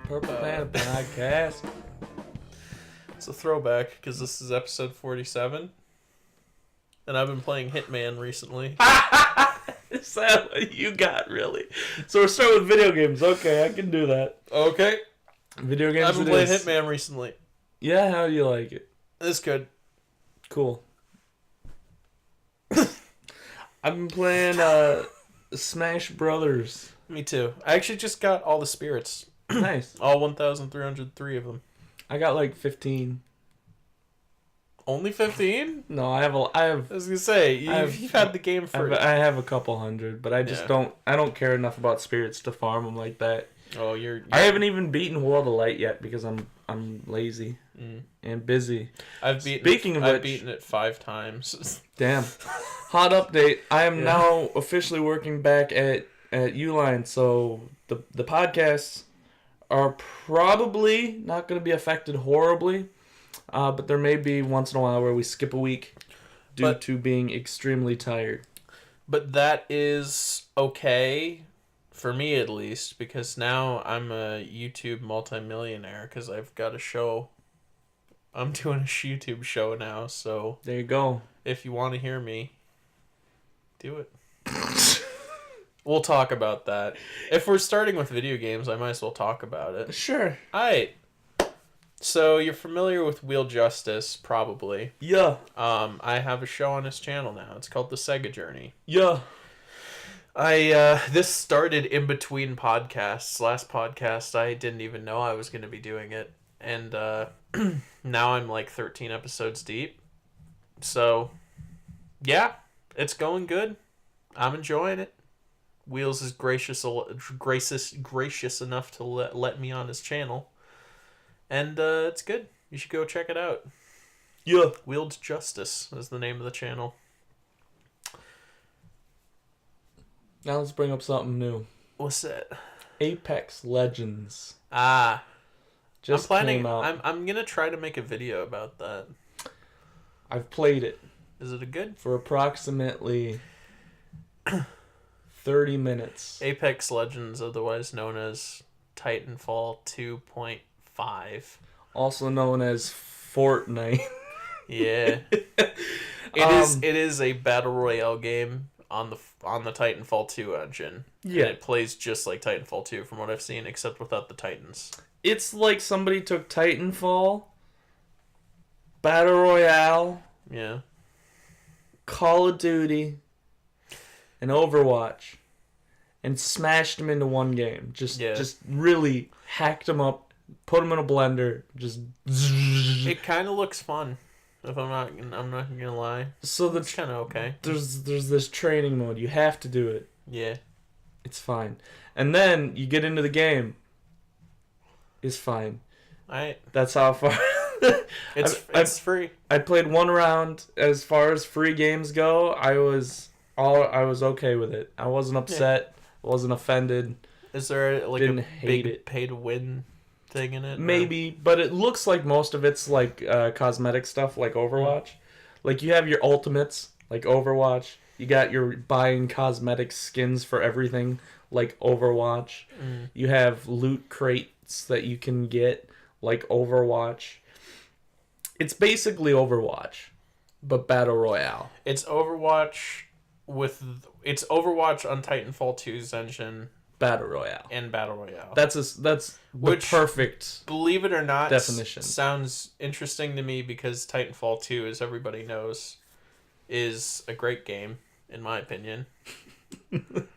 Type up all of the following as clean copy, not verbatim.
Purple Panda podcast. It's a throwback because this is episode 47. And I've been playing Hitman recently. Is that what you got, really? So we're starting with video games. Okay, I can do that. Okay. Video games. I've been playing Hitman recently. Yeah, how do you like it? It's good. Cool. I've been playing Smash Brothers. Me too. I actually just got all the spirits. Nice. All 1,303 of them. I got like 15. Only 15? No, I was gonna say you've had the game for. I have a couple hundred, but I just don't. I don't care enough about spirits to farm them like that. Oh, you're I haven't even beaten World of Light yet because I'm lazy and busy. I've beaten it 5 times. Damn. Hot update. I am now officially working back at Uline, so the podcasts are probably not going to be affected horribly, but there may be once in a while where we skip a week due to being extremely tired. But that is okay, for me at least, because now I'm a YouTube multimillionaire because I've got a show. I'm doing a YouTube show now, so there you go. If you want to hear me, do it. We'll talk about that. If we're starting with video games, I might as well talk about it. Sure. Alright. So, you're familiar with Wheel Justice, probably. Yeah. I have a show on his channel now. It's called The Sega Journey. Yeah. This started in between podcasts. Last podcast, I didn't even know I was going to be doing it. And, now I'm like 13 episodes deep. So, yeah, it's going good. I'm enjoying it. Wheels is gracious enough to let me on his channel. And it's good. You should go check it out. Yeah. Wheeled Justice is the name of the channel. Now let's bring up something new. What's that? Apex Legends. Just came out. I'm gonna try to make a video about that. I've played it. Is it a good? For approximately 30 minutes. Apex Legends, otherwise known as Titanfall 2.5. Also known as Fortnite. Yeah. It is a battle royale game on the Titanfall 2 engine. Yeah. And it plays just like Titanfall 2 from what I've seen, except without the Titans. It's like somebody took Titanfall, Battle Royale, yeah, Call of Duty, and Overwatch, and smashed them into one game. Just really hacked them up, put them in a blender. It kind of looks fun. If I'm not gonna lie. So it's kind of okay. There's this training mode. You have to do it. Yeah, it's fine. And then you get into the game. It's fine. That's how far. It's free. I played one round. As far as free games go, I was okay with it. I wasn't upset. I wasn't offended. Is there like Didn't a hate big it. pay to win thing in it? Maybe, but it looks like most of it's like cosmetic stuff, like Overwatch. Like you have your ultimates, like Overwatch. You got your buying cosmetic skins for everything, like Overwatch. You have loot crates that you can get, like Overwatch. It's basically Overwatch, but Battle Royale. It's Overwatch on Titanfall 2's engine. Battle Royale. And Battle Royale. That's the perfect, believe it or not, definition. Sounds interesting to me because Titanfall 2, as everybody knows, is a great game, in my opinion. What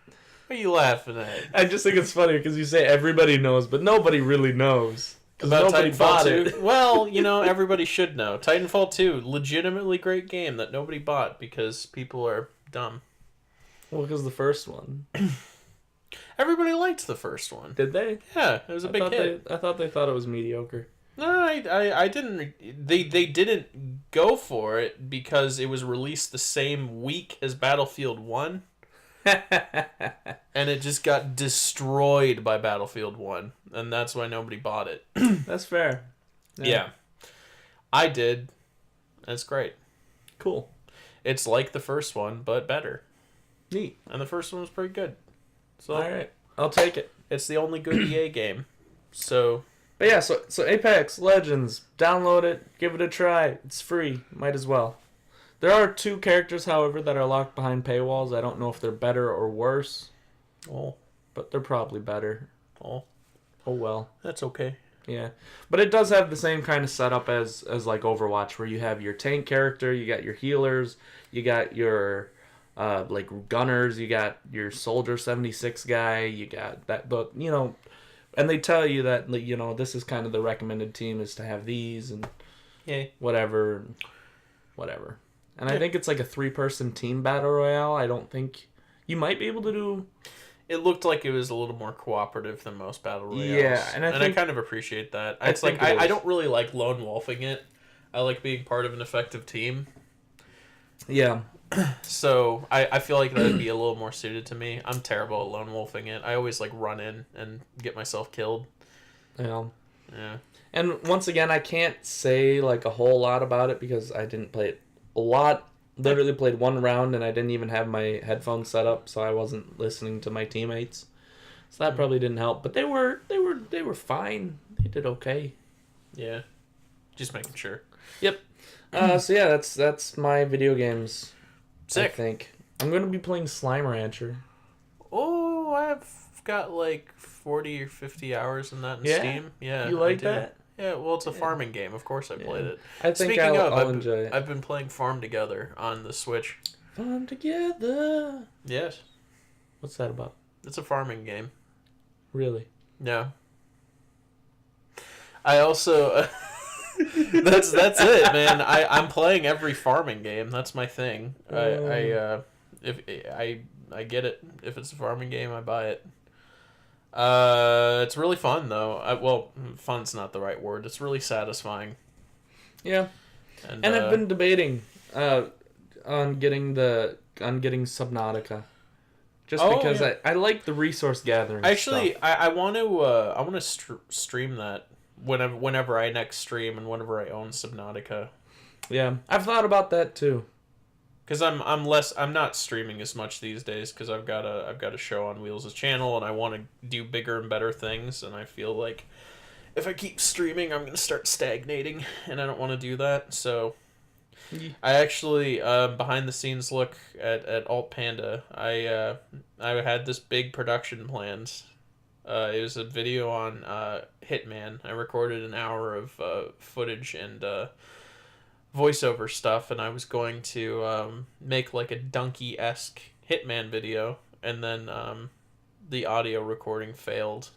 are you laughing at? I just think it's funny because you say everybody knows, but nobody really knows. About nobody bought it. Well, everybody should know. Titanfall 2, legitimately great game that nobody bought because people are dumb. Well, because the first one. Everybody liked the first one. Did they? Yeah, it was a big hit. I thought they thought it was mediocre. No, I didn't. They didn't go for it because it was released the same week as Battlefield 1. And it just got destroyed by Battlefield 1. And that's why nobody bought it. That's fair. Yeah. I did. That's great. Cool. It's like the first one, but better. Neat. And the first one was pretty good. So all right. I'll take it. It's the only good EA game. So. But yeah, so Apex Legends, download it, give it a try. It's free, might as well. There are 2 characters, however, that are locked behind paywalls. I don't know if they're better or worse. Oh. But they're probably better. Oh. Oh well. That's okay. Yeah. But it does have the same kind of setup as like Overwatch, where you have your tank character, you got your healers, you got your like gunners, you got your soldier 76 guy, you got that, but and they tell you that this is kind of the recommended team is to have these and whatever. And I think it's like a 3-person team battle royale. I don't think you might be able to do. It looked like it was a little more cooperative than most battle royales. Yeah, and I kind of appreciate that. It's like I don't really like lone wolfing it. I like being part of an effective team. Yeah. So I feel like that would be a little more suited to me. I'm terrible at lone wolfing it. I always like run in and get myself killed. Yeah. Yeah. And once again, I can't say like a whole lot about it because I didn't play it a lot. Literally played 1 round and I didn't even have my headphones set up, so I wasn't listening to my teammates. So that probably didn't help. But they were fine. They did okay. Yeah. Just making sure. Yep. So yeah, that's my video games. Sick. I think I'm gonna be playing Slime Rancher. Oh, I've got like 40 or 50 hours in that in Steam. Yeah. You like that? Yeah, well, it's a farming game. Of course I played it. I think I'll enjoy it. I've been playing Farm Together on the Switch. Farm Together. Yes. What's that about? It's a farming game. Really? Yeah. I also... that's it, man. I'm playing every farming game. That's my thing. I get it. If it's a farming game, I buy it. It's really fun though. Fun's not the right word. It's really satisfying. Yeah. And I've been debating on getting Subnautica. Just because I like the resource gathering. Actually, stuff. I want to stream that whenever I next stream and whenever I own Subnautica. Yeah, I've thought about that too. Because I'm not streaming as much these days because I've got a show on Wheels' channel and I want to do bigger and better things, and I feel like if I keep streaming I'm gonna start stagnating and I don't want to do that. So I actually behind the scenes look at Alt Panda. I had this big production planned. It was a video on Hitman. I recorded an hour of footage and voiceover stuff, and I was going to make like a Donkey-esque Hitman video, and then the audio recording failed.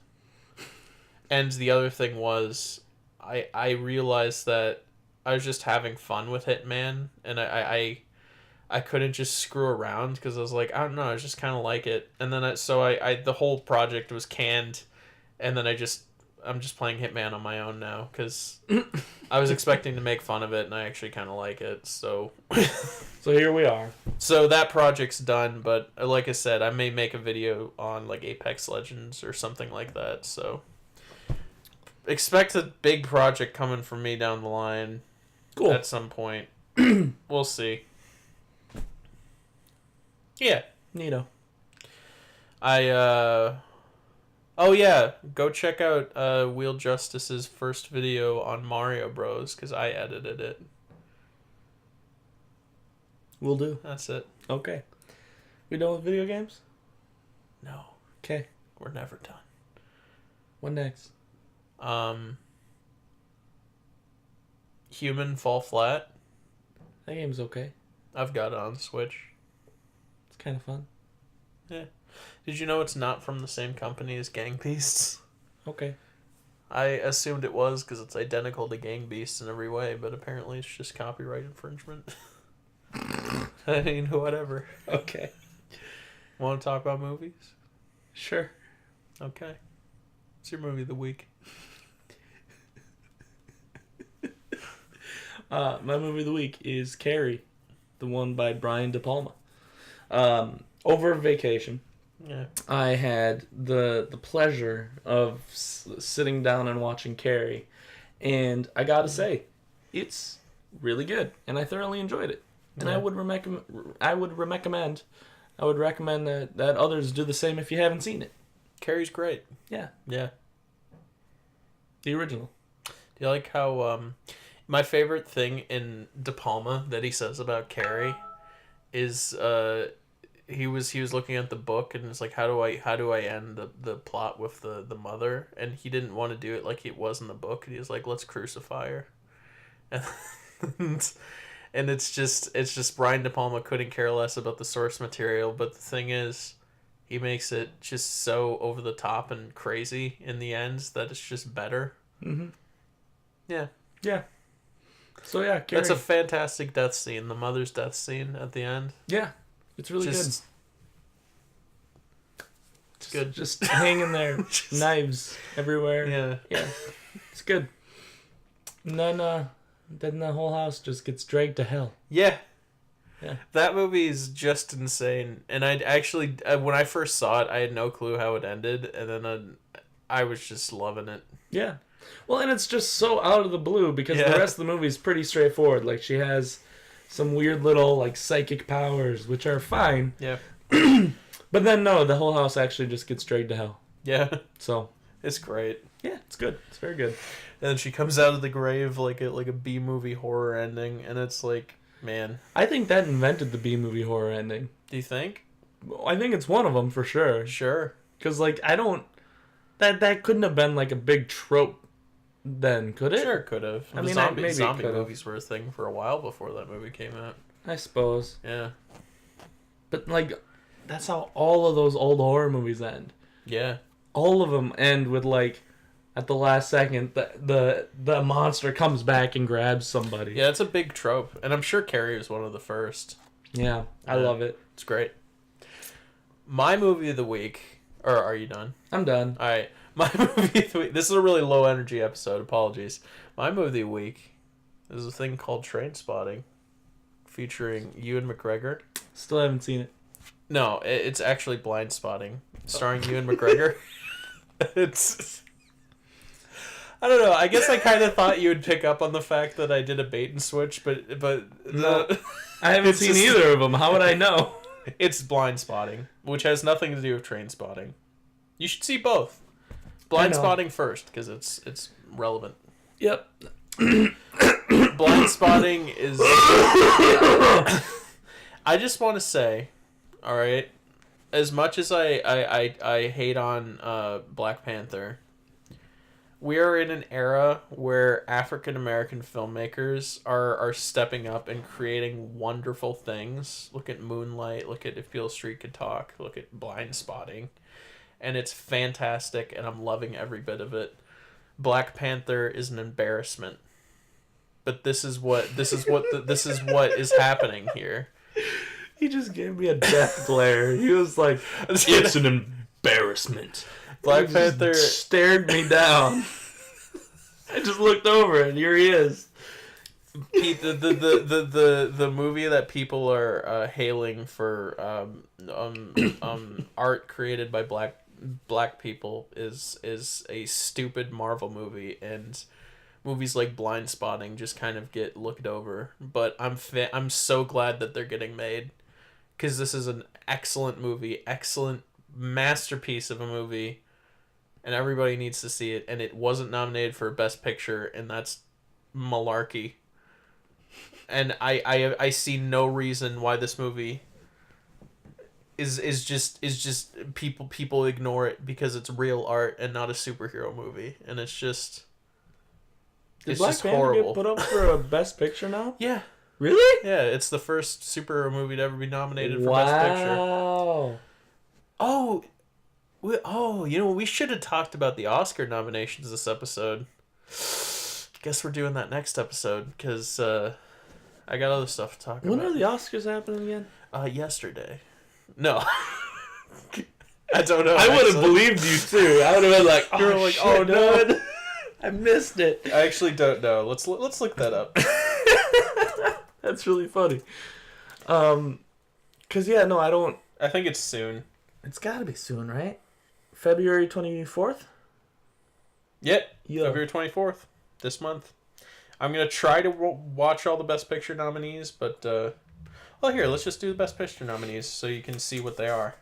And the other thing was I realized that I was just having fun with Hitman, and I couldn't just screw around because I was like, I don't know, I just kind of like it. And then the whole project was canned, and then I'm just playing Hitman on my own now because I was expecting to make fun of it, and I actually kind of like it. So here we are. So that project's done, but like I said, I may make a video on like Apex Legends or something like that. So expect a big project coming from me down the line. Cool. At some point. We'll see. Yeah. Neato. Oh yeah, go check out Wheel Justice's first video on Mario Bros. Because I edited it. Will do. That's it. Okay. We done with video games? No. Okay. We're never done. What next? Human Fall Flat. That game's okay. I've got it on Switch. It's kind of fun. Yeah. Did you know it's not from the same company as Gang Beasts? Okay. I assumed it was because it's identical to Gang Beasts in every way, but apparently it's just copyright infringement. I mean, whatever. Okay. Want to talk about movies? Sure. Okay. What's your movie of the week? My movie of the week is Carrie, the one by Brian De Palma. Over vacation, yeah, I had the pleasure of sitting down and watching Carrie, and I gotta say, it's really good, and I thoroughly enjoyed it. And yeah. I would recommend that others do the same if you haven't seen it. Carrie's great. Yeah. Yeah. The original. Do you like how my favorite thing in De Palma that he says about Carrie is he was looking at the book and it's like how do I end the plot with the mother, and he didn't want to do it like it was in the book, and he was like, let's crucify her. And it's just Brian De Palma couldn't care less about the source material, but the thing is, he makes it just so over the top and crazy in the end that it's just better. Mm-hmm. Yeah. Yeah. So yeah, Carrie. That's a fantastic death scene. The mother's death scene at the end. Yeah, it's really good. It's good. Just hanging there, knives everywhere. Yeah. Yeah, it's good. And then the whole house just gets dragged to hell. Yeah. Yeah. That movie is just insane. And I'd actually, when I first saw it, I had no clue how it ended, and then I was just loving it. Yeah. Well, and it's just so out of the blue because the rest of the movie is pretty straightforward. Like, she has some weird little, like, psychic powers, which are fine. Yeah. But then, no, the whole house actually just gets dragged to hell. Yeah. So. It's great. Yeah, it's good. It's very good. And then she comes out of the grave like a B-movie horror ending, and it's like, man. I think that invented the B-movie horror ending. Do you think? I think it's one of them for sure. Sure. Because, like, I don't... That couldn't have been, like, a big trope then, could it? Sure, it could have. I mean, maybe zombie movies were a thing for a while before that movie came out. I suppose. Yeah. But, like, that's how all of those old horror movies end. Yeah. All of them end with, like, at the last second, the monster comes back and grabs somebody. Yeah, it's a big trope. And I'm sure Carrie was one of the first. Yeah, I love it. It's great. My movie of the week... Or are you done? I'm done. All right. My movie of the week... This is a really low energy episode. Apologies. My movie of the week is a thing called Trainspotting, featuring Ewan McGregor. Still haven't seen it. No, it's actually Blind Spotting, starring Ewan McGregor. It's... I don't know. I guess I kind of thought you would pick up on the fact that I did a bait and switch, but no, I haven't seen either of them. How would I know? It's Blind Spotting, which has nothing to do with Train Spotting. You should see both. Blind Spotting first, because it's relevant. Yep. Blind Spotting is... I just want to say, all right, as much as I hate on Black Panther, we are in an era where African American filmmakers are stepping up and creating wonderful things. Look at Moonlight, look at If Beale Street Could Talk, look at Blind Spotting. And it's fantastic, and I'm loving every bit of it. Black Panther is an embarrassment. But this is what is happening here. He just gave me a death glare. He was like, it's an embarrassment. Black Panther stared me down. I just looked over and here he is. The movie that people are hailing for art created by black people is a stupid Marvel movie, and movies like Blind Spotting just kind of get looked over. But I'm so glad that they're getting made, because this is an excellent movie, excellent masterpiece of a movie. And everybody needs to see it. And it wasn't nominated for Best Picture, and that's malarkey. And I see no reason why this movie is just people ignore it because it's real art and not a superhero movie. And it's just Did Black Panther horrible. get put up for a Best Picture now? Yeah. Really? Yeah, it's the first superhero movie to ever be nominated for Best Picture. Wow. We should have talked about the Oscar nominations this episode. Guess we're doing that next episode, because I got other stuff to talk about. When are the Oscars happening again? Yesterday. No. I don't know. I would have believed you, too. I would have been like, You're like, shit, oh, no. I missed it. I actually don't know. Let's look that up. That's really funny. Because, yeah, no, I don't... I think it's soon. It's got to be soon, right? February 24th? Yep. Yeah. February 24th. This month. I'm going to try to watch all the Best Picture nominees, but... well, here, let's just do the Best Picture nominees so you can see what they are.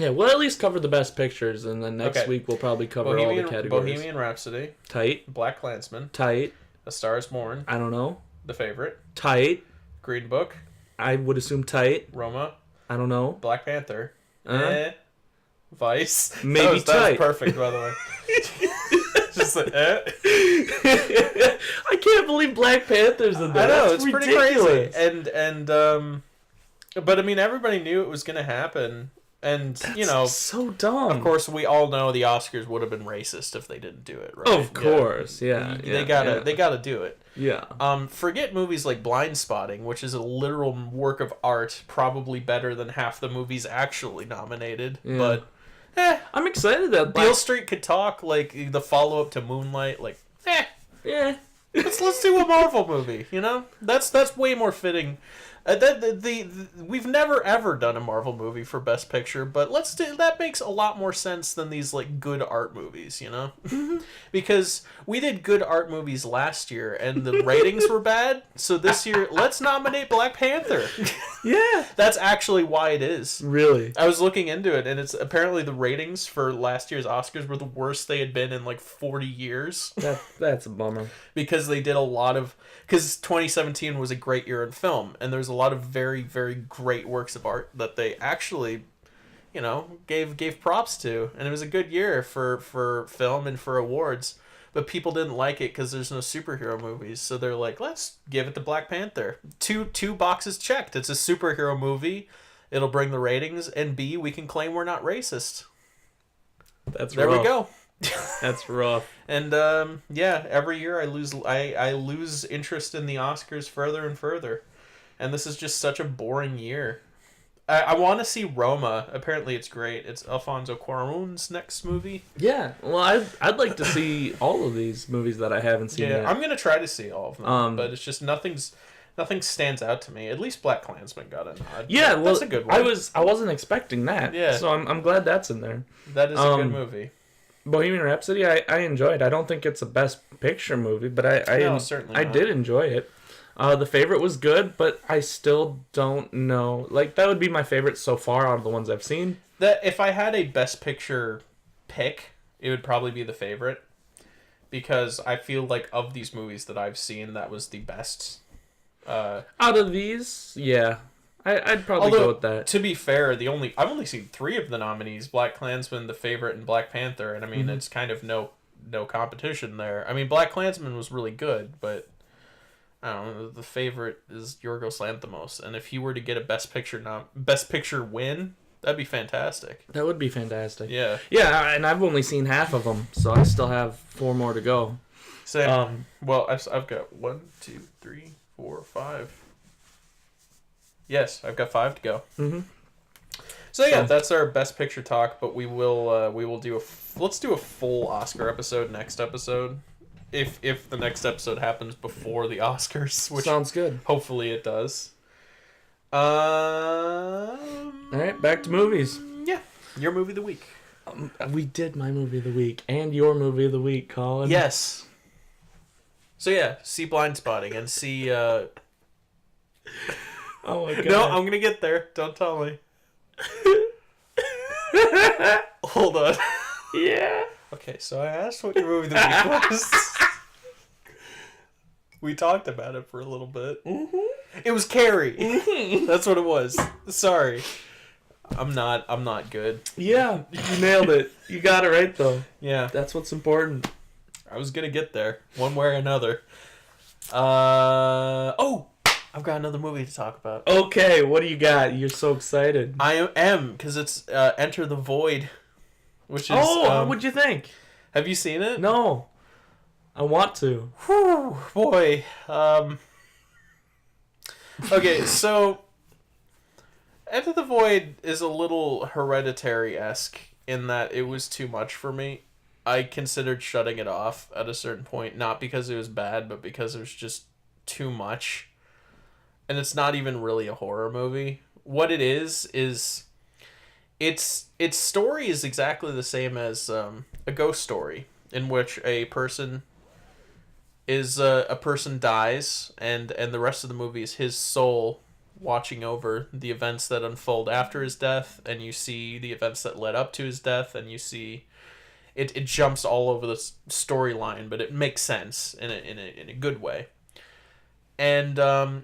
Yeah, we'll at least cover the best pictures, and then next week we'll probably cover all the categories. Bohemian Rhapsody. Tight. BlacKkKlansman. Tight. A Star Is Born. I don't know. The Favorite. Tight. Green Book. I would assume tight. Roma. I don't know. Black Panther. Vice. Maybe tight. That was perfect, by the way. Just like, I can't believe Black Panther's in there. I know, That's it's ridiculous. pretty crazy. But I mean, everybody knew it was going to happen. And, That's so dumb. Of course, we all know the Oscars would have been racist if they didn't do it, right? Of course, yeah. They gotta do it. Yeah. Forget movies like Blind Spotting, which is a literal work of art, probably better than half the movies actually nominated. Yeah. But I'm excited that Beale Street Could Talk, like the follow up to Moonlight, like yeah. let's do a Marvel movie. That's way more fitting. We've never ever done a Marvel movie for Best Picture, but that makes a lot more sense than these like good art movies, because we did good art movies last year and the ratings were bad. So this year, let's nominate Black Panther. Yeah, that's actually why it is. Really, I was looking into it, and it's apparently the ratings for last year's Oscars were the worst they had been in like 40 years. That's a bummer. Because they did a lot of... Because 2017 was a great year in film, and there's a lot of very, very great works of art that they actually, gave props to. And it was a good year for film and for awards. But people didn't like it because there's no superhero movies. So they're like, let's give it to Black Panther. Two boxes checked. It's a superhero movie. It'll bring the ratings. And B, we can claim we're not racist. There we go. That's rough. And every year I lose interest in the Oscars further and further, and this is just such a boring year. I want to see Roma. Apparently it's great. It's Alfonso Cuarón's next movie. Yeah, well, I'd like to see all of these movies that I haven't seen yet. I'm gonna try to see all of them, but it's just nothing stands out to me. At least BlacKkKlansman got a nod. Yeah, well, that's a good one. I wasn't expecting that. Yeah, so I'm glad that's in there. That is a good movie. Bohemian Rhapsody, I enjoyed. I don't think it's a Best Picture movie, but I did enjoy it. The Favorite was good, but I still don't know. Like, that would be my favorite so far out of the ones I've seen. That if I had a Best Picture pick, it would probably be The Favorite, because I feel like of these movies that I've seen, that was the best. Out of these, yeah. I'd probably go with that. To be fair, I've only seen 3 of the nominees: BlacKkKlansman, The Favorite, and Black Panther. And I mean, it's kind of no competition there. I mean, BlacKkKlansman was really good, but I don't know. The Favorite is Yorgos Lanthimos, and if he were to get a Best Picture win, that'd be fantastic. That would be fantastic. Yeah. Yeah, and I've only seen half of them, so I still have 4 more to go. Same. Well, I've got 1, 2, 3, 4, 5. Yes, I've got 5 to go. Mm-hmm. So yeah, that's our Best Picture talk. But we will do let's do a full Oscar episode next episode, if the next episode happens before the Oscars, which sounds good. Hopefully it does. All right, back to movies. Yeah, your movie of the week. We did my movie of the week and your movie of the week, Colin. Yes. So yeah, see Blind Spotting and see. Oh my god. No, I'm gonna get there. Don't tell me. Hold on. Yeah. Okay, so I asked what your movie of the week was. We talked about it for a little bit. Mm-hmm. It was Carrie. Mm-hmm. That's what it was. Sorry. I'm not good. Yeah, you nailed it. You got it right though. Yeah. That's what's important. I was gonna get there, one way or another. I've got another movie to talk about. Okay, what do you got? You're so excited. I am, because it's Enter the Void, which is... what'd you think? Have you seen it? No. I want to. Whew, boy. Okay, so... Enter the Void is a little Hereditary-esque in that it was too much for me. I considered shutting it off at a certain point, not because it was bad, but because it was just too much. And it's not even really a horror movie. What it is its story is exactly the same as a ghost story, in which a person dies, and the rest of the movie is his soul watching over the events that unfold after his death, and you see the events that led up to his death, and you see it jumps all over the storyline, but it makes sense in a good way. And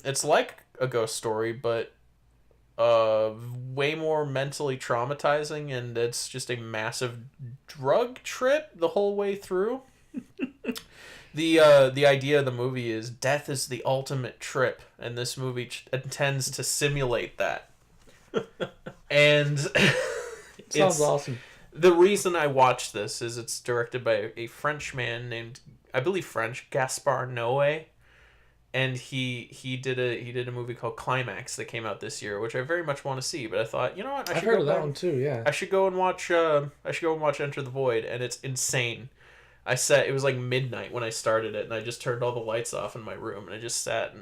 it's like a ghost story, but way more mentally traumatizing, and it's just a massive drug trip the whole way through. The idea of the movie is death is the ultimate trip, and this movie intends to simulate that. And it sounds awesome. The reason I watched this is it's directed by a French man named, I believe French, Gaspar Noé, and he did a movie called Climax that came out this year, which I very much want to see. But I thought, you know what, I've heard of that one too. Yeah, I should go and watch Enter the Void, and it's insane. It was like midnight when I started it, and I just turned all the lights off in my room, and I just sat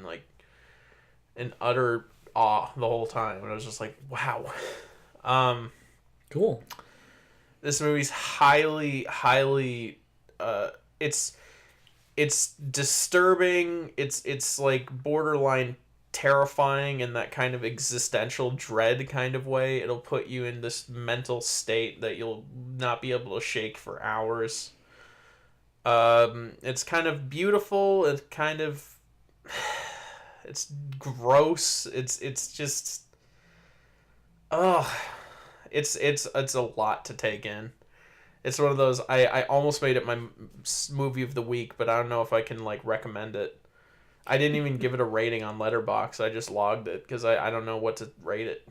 in utter awe the whole time, and I was just like, wow. Cool. This movie's highly it's disturbing, it's like borderline terrifying in that kind of existential dread kind of way. It'll put you in this mental state that you'll not be able to shake for hours. It's kind of beautiful, it's kind of it's gross, it's just it's a lot to take in. It's one of those, I almost made it my movie of the week, but I don't know if I can recommend it. I didn't even give it a rating on Letterboxd. I just logged it because I don't know what to rate it.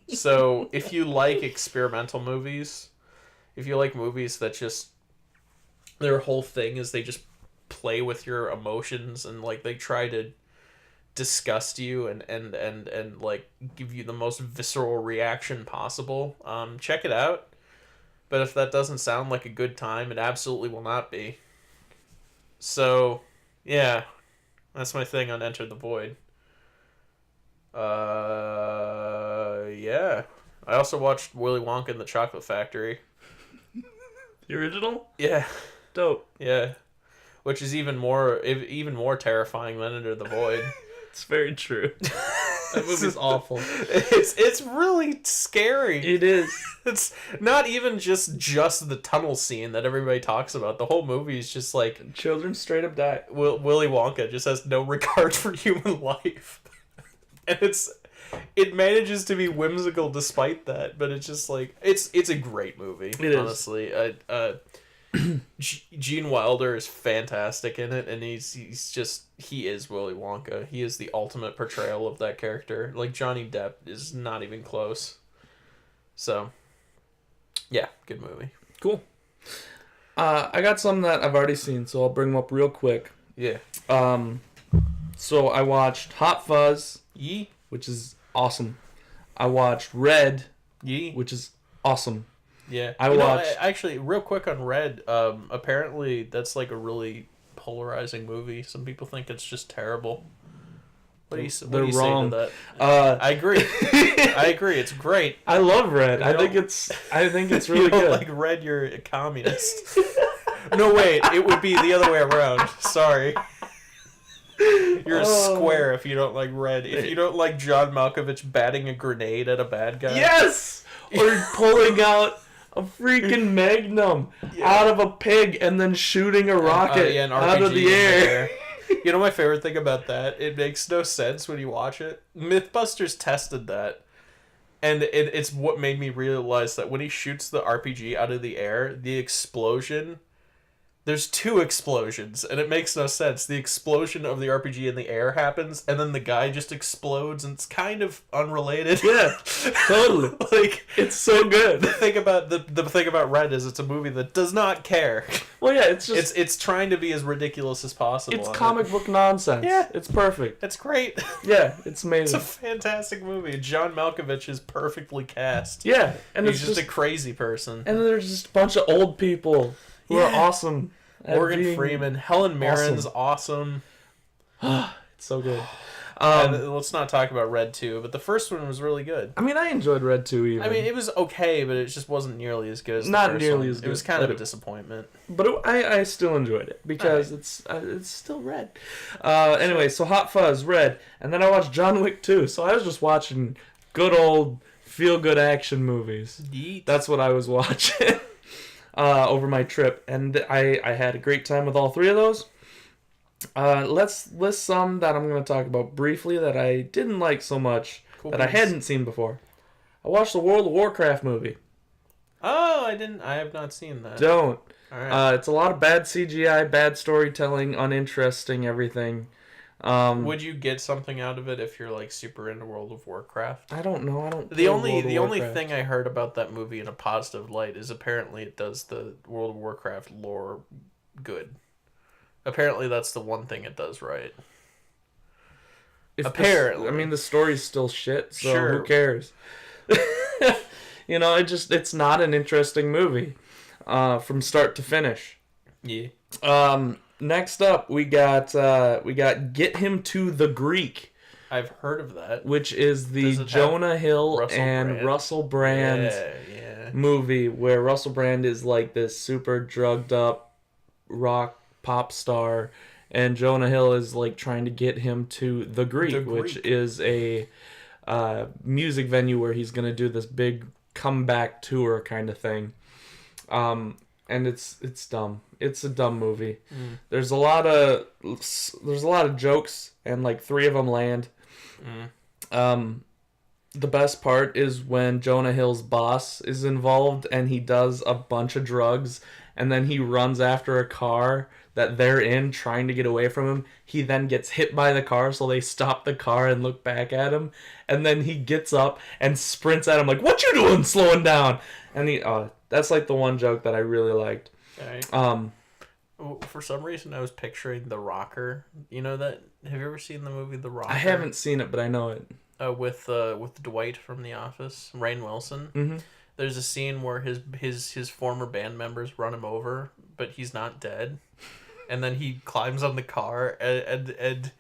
So if you like experimental movies, if you like movies that just, their whole thing is they just play with your emotions and they try to disgust you and give you the most visceral reaction possible, check it out. But if that doesn't sound like a good time, it absolutely will not be. So yeah, that's my thing on Enter the Void. Yeah, I also watched Willy Wonka and the Chocolate Factory. The original? Yeah. Dope. Yeah, which is even more terrifying than Enter the Void. It's very true. That movie's awful. It's really scary. It is. It's not even just the tunnel scene that everybody talks about. The whole movie is just children straight up die. Willy Wonka just has no regard for human life, and it manages to be whimsical despite that. But it's just it's a great movie. It honestly. Gene Wilder is fantastic in it, and he is Willy Wonka. He is the ultimate portrayal of that character. Johnny Depp is not even close. So, yeah, good movie. Cool. I got some that I've already seen, so I'll bring them up real quick. Yeah. So I watched Hot Fuzz, Yee, which is awesome. I watched Red, Yee, which is awesome. Yeah, I watched. Actually, real quick on Red. Apparently, that's a really polarizing movie. Some people think it's just terrible. What do you say to that? I agree. I agree. It's great. I love Red. I think it's really you don't good. Like Red, you're a communist. No, wait. It would be the other way around. Sorry. You're a square if you don't like Red. If you don't like John Malkovich batting a grenade at a bad guy. Yes. Or pulling out a freaking magnum out of a pig and then shooting a rocket an out of the air. You know my favorite thing about that? It makes no sense when you watch it. Mythbusters tested that. And it's what made me realize that when he shoots the RPG out of the air, the explosion... There's two explosions, and it makes no sense. The explosion of the RPG in the air happens, and then the guy just explodes, and it's kind of unrelated. Yeah, totally. It's so good. The thing about Red is it's a movie that does not care. Well, yeah, it's just it's trying to be as ridiculous as possible. It's comic book nonsense. Yeah, it's perfect. It's great. Yeah, it's amazing. It's a fantastic movie. John Malkovich is perfectly cast. Yeah, and he's just a crazy person. And then there's just a bunch of old people who are awesome. Morgan Freeman, Helen Mirren's awesome. It's so good. Let's not talk about Red 2, but the first one was really good. I mean, I enjoyed Red 2 even. I mean, it was okay, but it just wasn't nearly as good as the Not first nearly one. as good. It was kind of a disappointment. But I still enjoyed it because it's still Red. Anyway, so Hot Fuzz, Red, and then I watched John Wick 2. So I was just watching good old feel-good action movies. Yeet. That's what I was watching over my trip, and I had a great time with all three of those. Let's list some that I'm going to talk about briefly that I didn't like so much, that I hadn't seen before. I watched the World of Warcraft movie. Oh, I have not seen that. Don't. All right. It's a lot of bad CGI, bad storytelling, uninteresting everything. Would you get something out of it if you're like super into World of Warcraft? I don't know. I don't. The only thing I heard about that movie in a positive light is apparently it does the World of Warcraft lore good. Apparently that's the one thing it does right. Apparently. I mean, the story's still shit, so Sure. who cares? You know, it's not an interesting movie from start to finish. Yeah. Next up, we got Get Him to the Greek. I've heard of that. Which is the Jonah Hill and Russell Brand movie where Russell Brand is like this super drugged up rock pop star, and Jonah Hill is like trying to get him to the Greek, which is a music venue where he's gonna do this big comeback tour kind of thing. And it's dumb. It's a dumb movie. There's a lot of jokes, and like 3 of them land. The best part is when Jonah Hill's boss is involved and he does a bunch of drugs, and then he runs after a car that they're in trying to get away from him. He then gets hit by the car, so they stop the car and look back at him, and then he gets up and sprints at him like, "What you doing slowing down?" And that's like the one joke that I really liked. Right. For some reason, I was picturing The Rocker. You know that? Have you ever seen the movie The Rocker? I haven't seen it, but I know it. With Dwight from The Office, Rainn Wilson. Mm-hmm. There's a scene where his former band members run him over, but he's not dead, and then he climbs on the car and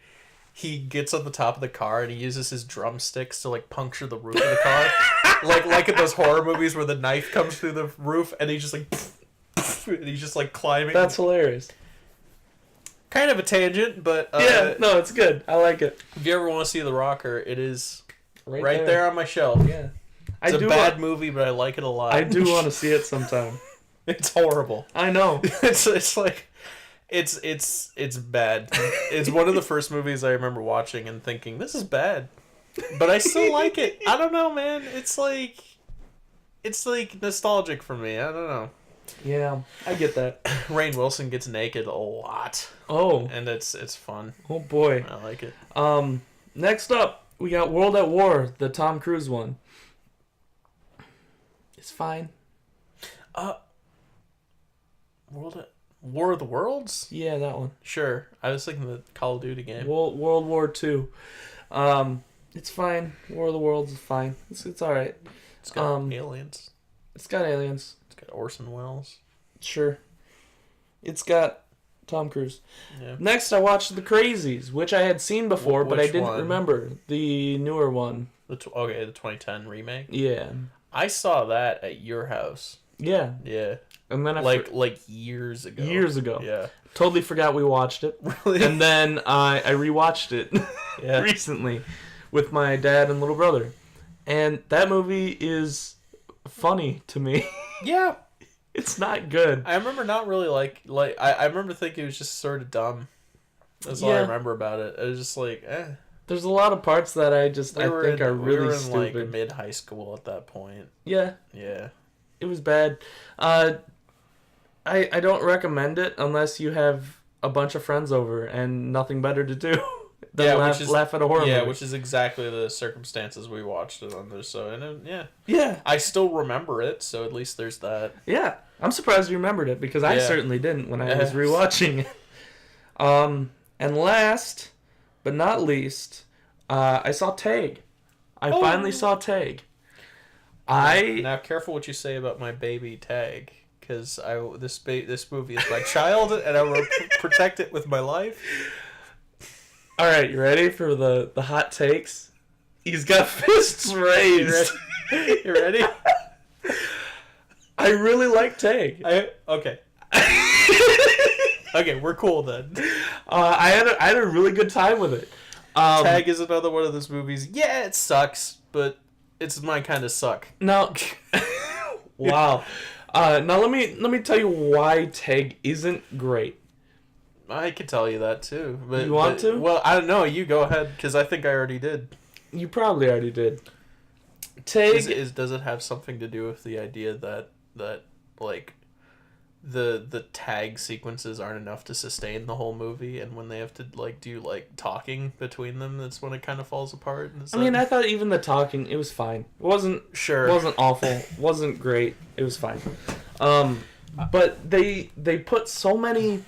he gets on the top of the car and he uses his drumsticks to like puncture the roof of the car, like in those horror movies where the knife comes through the roof and he just like. And he's just like climbing. That's hilarious. Kind of a tangent, but yeah, no, it's good. I like it. If you ever want to see The Rocker, it is right there on my shelf. Yeah, it's a bad movie, but I like it a lot. I do want to see it sometime. It's horrible. I know. It's like it's bad. It's one of the first movies I remember watching and thinking this is bad, but I still like it. I don't know, man. It's like nostalgic for me. I don't know. Yeah, I get that. Rainn Wilson gets naked a lot. Oh. And it's fun. Oh boy. I like it. Next up, we got World at War, the Tom Cruise one. It's fine. War of the Worlds? Yeah, that one. Sure. I was thinking the Call of Duty game. World War II. It's fine. War of the Worlds is fine. It's alright. It's got aliens. It's got aliens. Got Orson Welles. Sure. It's got Tom Cruise. Yeah. Next, I watched The Crazies, which I had seen before, but I didn't remember. The newer one. The 2010 remake? Yeah. I saw that at your house. Yeah. Yeah. And then like years ago. Years ago. Yeah. Totally forgot we watched it. Really? And then I rewatched it recently with my dad and little brother. And that movie is funny to me. Yeah. It's not good. I remember not really I remember thinking it was just sort of dumb. That's all I remember about it. It was just like, There's a lot of parts that I think are really stupid. We were in like mid-high school at that point. Yeah. Yeah. It was bad. I don't recommend it unless you have a bunch of friends over and nothing better to do than laugh at a horror movie. Yeah, which is exactly the circumstances we watched it under. So, yeah. I still remember it, so at least there's that. Yeah, I'm surprised you remembered it because I certainly didn't when I was rewatching it. And last but not least, I saw Tag. I finally saw Tag. Now careful what you say about my baby Tag, because this movie is my child and I will protect it with my life. All right, you ready for the hot takes? He's got fists raised. You ready? I really like Tag. Okay. Okay, we're cool then. I had a really good time with it. Tag is another one of those movies. Yeah, it sucks, but it's my kind of suck. Now, wow. Now let me tell you why Tag isn't great. I can tell you that too. But, You want to? Well, I don't know. You go ahead, because I think I already did. You probably already did. Tag Does it have something to do with the idea that like the tag sequences aren't enough to sustain the whole movie, and when they have to like do like talking between them, that's when it kind of falls apart? I mean, I thought even the talking, it was fine. It wasn't awful. Wasn't great. It was fine. But they put so many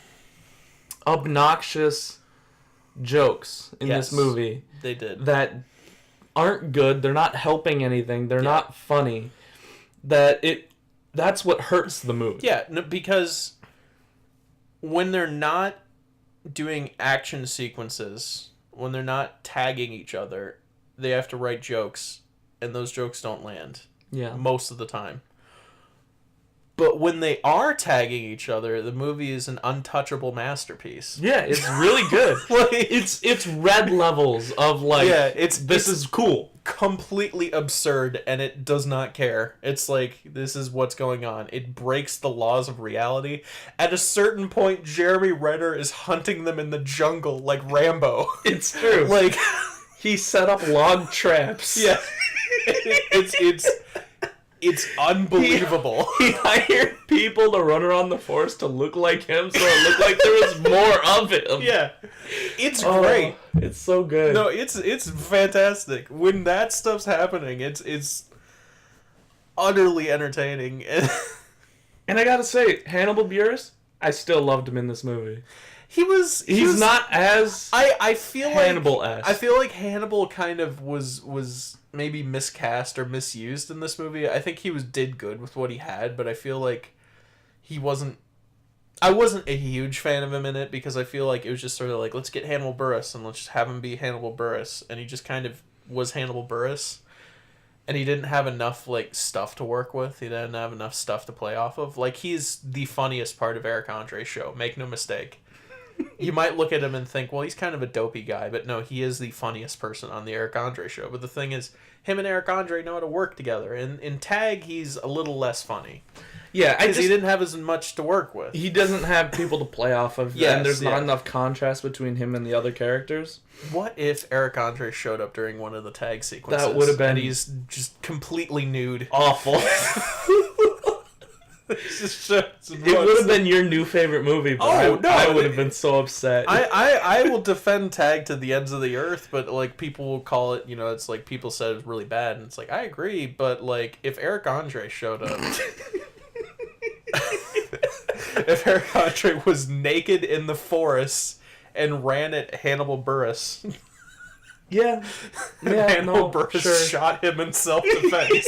obnoxious jokes in this movie. They did. That aren't good. They're not helping anything. They're not funny. That's what hurts the movie. Yeah, no, because when they're not doing action sequences, when they're not tagging each other, they have to write jokes, and those jokes don't land. Yeah. Most of the time. But when they are tagging each other, the movie is an untouchable masterpiece. Yeah, it's really good. Like, it's red levels of like, this is cool. Completely absurd, and it does not care. It's like, this is what's going on. It breaks the laws of reality. At a certain point, Jeremy Renner is hunting them in the jungle like Rambo. It's true. Like, he set up log traps. Yeah. It's unbelievable. He hired people to run around the forest to look like him, so it looked like there was more of him. Yeah. It's great. It's so good. No, it's fantastic. When that stuff's happening, it's utterly entertaining. And I gotta say, Hannibal Buress, I still loved him in this movie. He's not as I feel Hannibal-esque. I feel like Hannibal kind of was maybe miscast or misused in this movie. I think he did good with what he had, but I feel like I wasn't a huge fan of him in it, because I feel like it was just sort of like, let's get Hannibal Buress and let's just have him be Hannibal Buress, and he just kind of was Hannibal Buress, and he didn't have enough like stuff to work with. He didn't have enough stuff to play off of. Like, he's the funniest part of Eric Andre's show, make no mistake. You might look at him and think, well, he's kind of a dopey guy, but no, he is the funniest person on the Eric Andre show. But the thing is, him and Eric Andre know how to work together. And in Tag, he's a little less funny. Yeah, because he didn't have as much to work with. He doesn't have people to play off of, and there's not enough contrast between him and the other characters. What if Eric Andre showed up during one of the Tag sequences? That would have been... And he's just completely nude. Awful. It would have been your new favorite movie, but I would have been so upset. I will defend Tag to the ends of the earth, but like, people will call it, it's like, people said it was really bad, and it's like, I agree, but like, if Eric Andre showed up, if Eric Andre was naked in the forest and ran at Hannibal Buress, Hannibal Buress shot him in self-defense,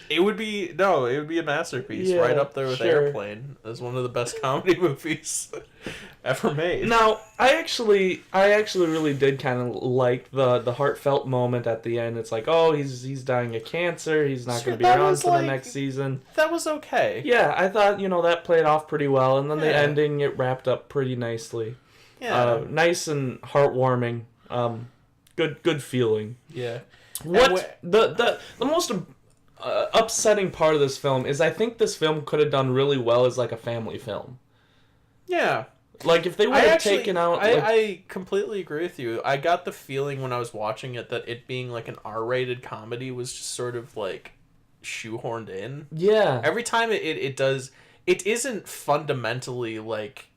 it would be a masterpiece, right up there with Airplane as one of the best comedy movies ever made. Now, I actually really did kind of like the heartfelt moment at the end. It's like, oh, he's dying of cancer. He's not going to be around for the next season. That was okay. Yeah, I thought that played off pretty well, and then the ending, it wrapped up pretty nicely. Yeah, nice and heartwarming. Good feeling. Yeah. What the most upsetting part of this film is, I think this film could have done really well as like a family film. Yeah. Like, if they would have taken out... I completely agree with you. I got the feeling when I was watching it that it being like an R-rated comedy was just sort of like shoehorned in. Yeah. Every time it does... It isn't fundamentally like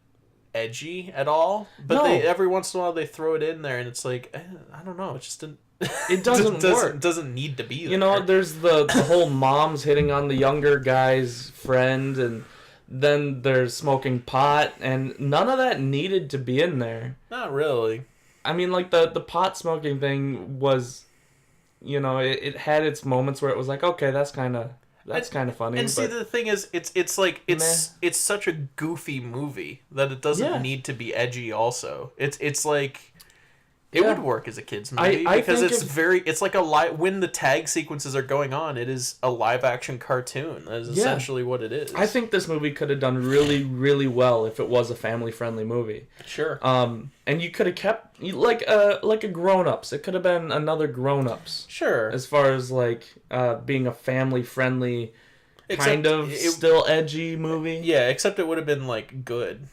edgy at all, but every once in a while they throw it in there, and it's like, I don't know, it just didn't... It doesn't work. It doesn't need to be there. There's the whole mom's hitting on the younger guy's friend, and then there's smoking pot, and none of that needed to be in there. Not really. I mean, like, the pot smoking thing was, it had its moments where it was like, okay, that's kind of That's kind of funny. And see, the thing is, it's like it's such a goofy movie that it doesn't need to be edgy. Also, it's like. It would work as a kids movie because it's like when the tag sequences are going on, it is a live action cartoon. That is essentially what it is. I think this movie could have done really, really well if it was a family friendly movie. Sure. And you could have kept like a Grown Ups. It could have been another Grown Ups. Sure. As far as like being a family friendly, still edgy movie. Yeah, except it would have been like good.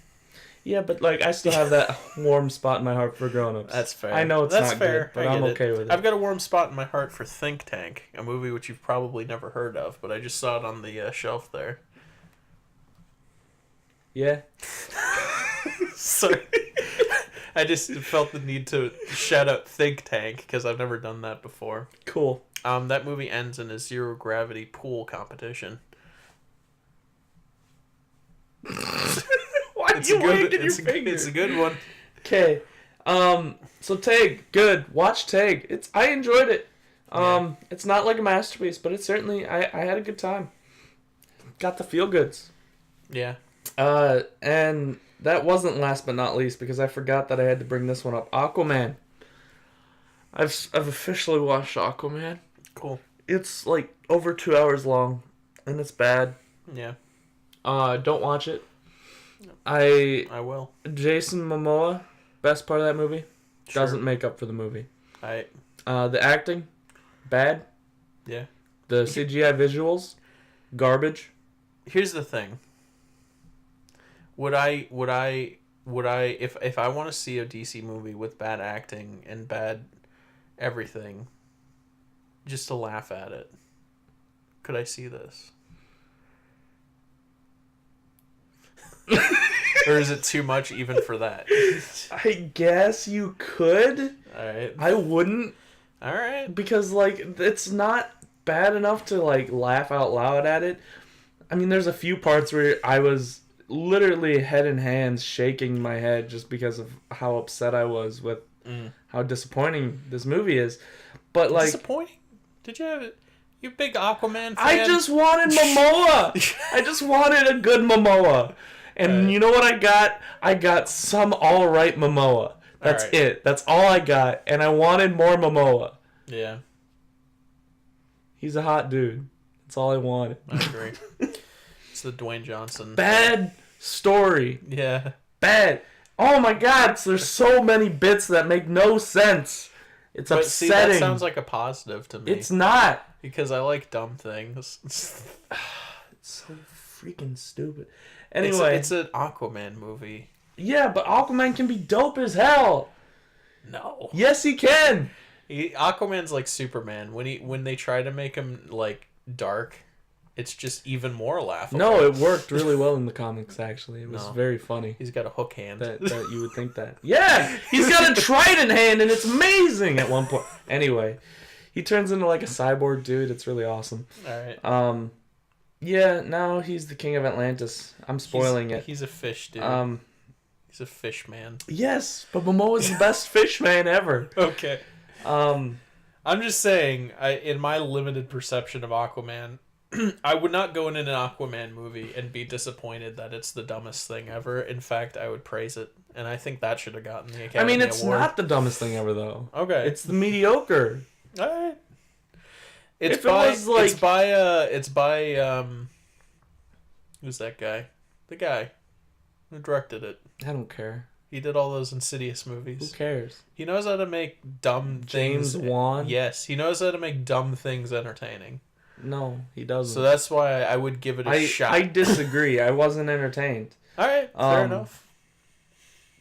Yeah, but like I still have that warm spot in my heart for Grown Ups. That's fair. I know it's not good, but I'm okay with it. I've got a warm spot in my heart for Think Tank, a movie which you've probably never heard of, but I just saw it on the shelf there. Yeah. Sorry. I just felt the need to shout out Think Tank because I've never done that before. Cool. That movie ends in a zero gravity pool competition. It's a good one. Okay. So Tag, good. Watch Tag. I enjoyed it. It's not like a masterpiece, but it's certainly I had a good time. Got the feel goods. Yeah. And that wasn't last but not least because I forgot that I had to bring this one up. Aquaman. I've officially watched Aquaman. Cool. It's like over 2 hours long, and it's bad. Yeah. Don't watch it. I will. Jason Momoa, best part of that movie, Sure. doesn't make up for the movie. The acting, bad. Yeah. The CGI visuals, garbage. Here's the thing. Would I if I want to see a DC movie with bad acting and bad everything, just to laugh at it, could I see this? Or is it too much even for that? I guess you could. Alright. I wouldn't. Alright. Because, like, it's not bad enough to, like, laugh out loud at it. I mean, there's a few parts where I was literally head in hands shaking my head just because of how upset I was with how disappointing this movie is. But, like... Disappointing? Did you have it? You big Aquaman fan? I just wanted Momoa! I just wanted a good Momoa. And you know what I got? I got some alright Momoa. That's it. That's all I got. And I wanted more Momoa. Yeah. He's a hot dude. That's all I wanted. I agree. It's the Dwayne Johnson. Bad story. Yeah. Bad. Oh my god, there's so many bits that make no sense. It's upsetting. See, that sounds like a positive to me. It's not. Because I like dumb things. It's so freaking stupid. Anyway. It's an Aquaman movie. Yeah, but Aquaman can be dope as hell. No. Yes, he can. Aquaman's like Superman. When they try to make him like dark, it's just even more laughable. No, it worked really well in the comics, actually. It was very funny. He's got a hook hand. That you would think that. Yeah! He's got a trident hand, and it's amazing at one point. Anyway, he turns into like a cyborg dude. It's really awesome. Alright. Yeah, now he's the king of Atlantis. I'm spoiling it. He's a fish dude. He's a fish man. Yes, but Momoa's the best fish man ever. Okay. I'm just saying, in my limited perception of Aquaman, I would not go in an Aquaman movie and be disappointed that it's the dumbest thing ever. In fact, I would praise it, and I think that should have gotten the Academy Award. It's not the dumbest thing ever, though. Okay. It's the mediocre. All right. It's by who's that guy? The guy who directed it. I don't care. He did all those Insidious movies. Who cares? He knows how to make dumb things. James Wan? Yes, he knows how to make dumb things entertaining. No, he doesn't. So that's why I would give it a shot. I disagree. I wasn't entertained. All right, fair enough.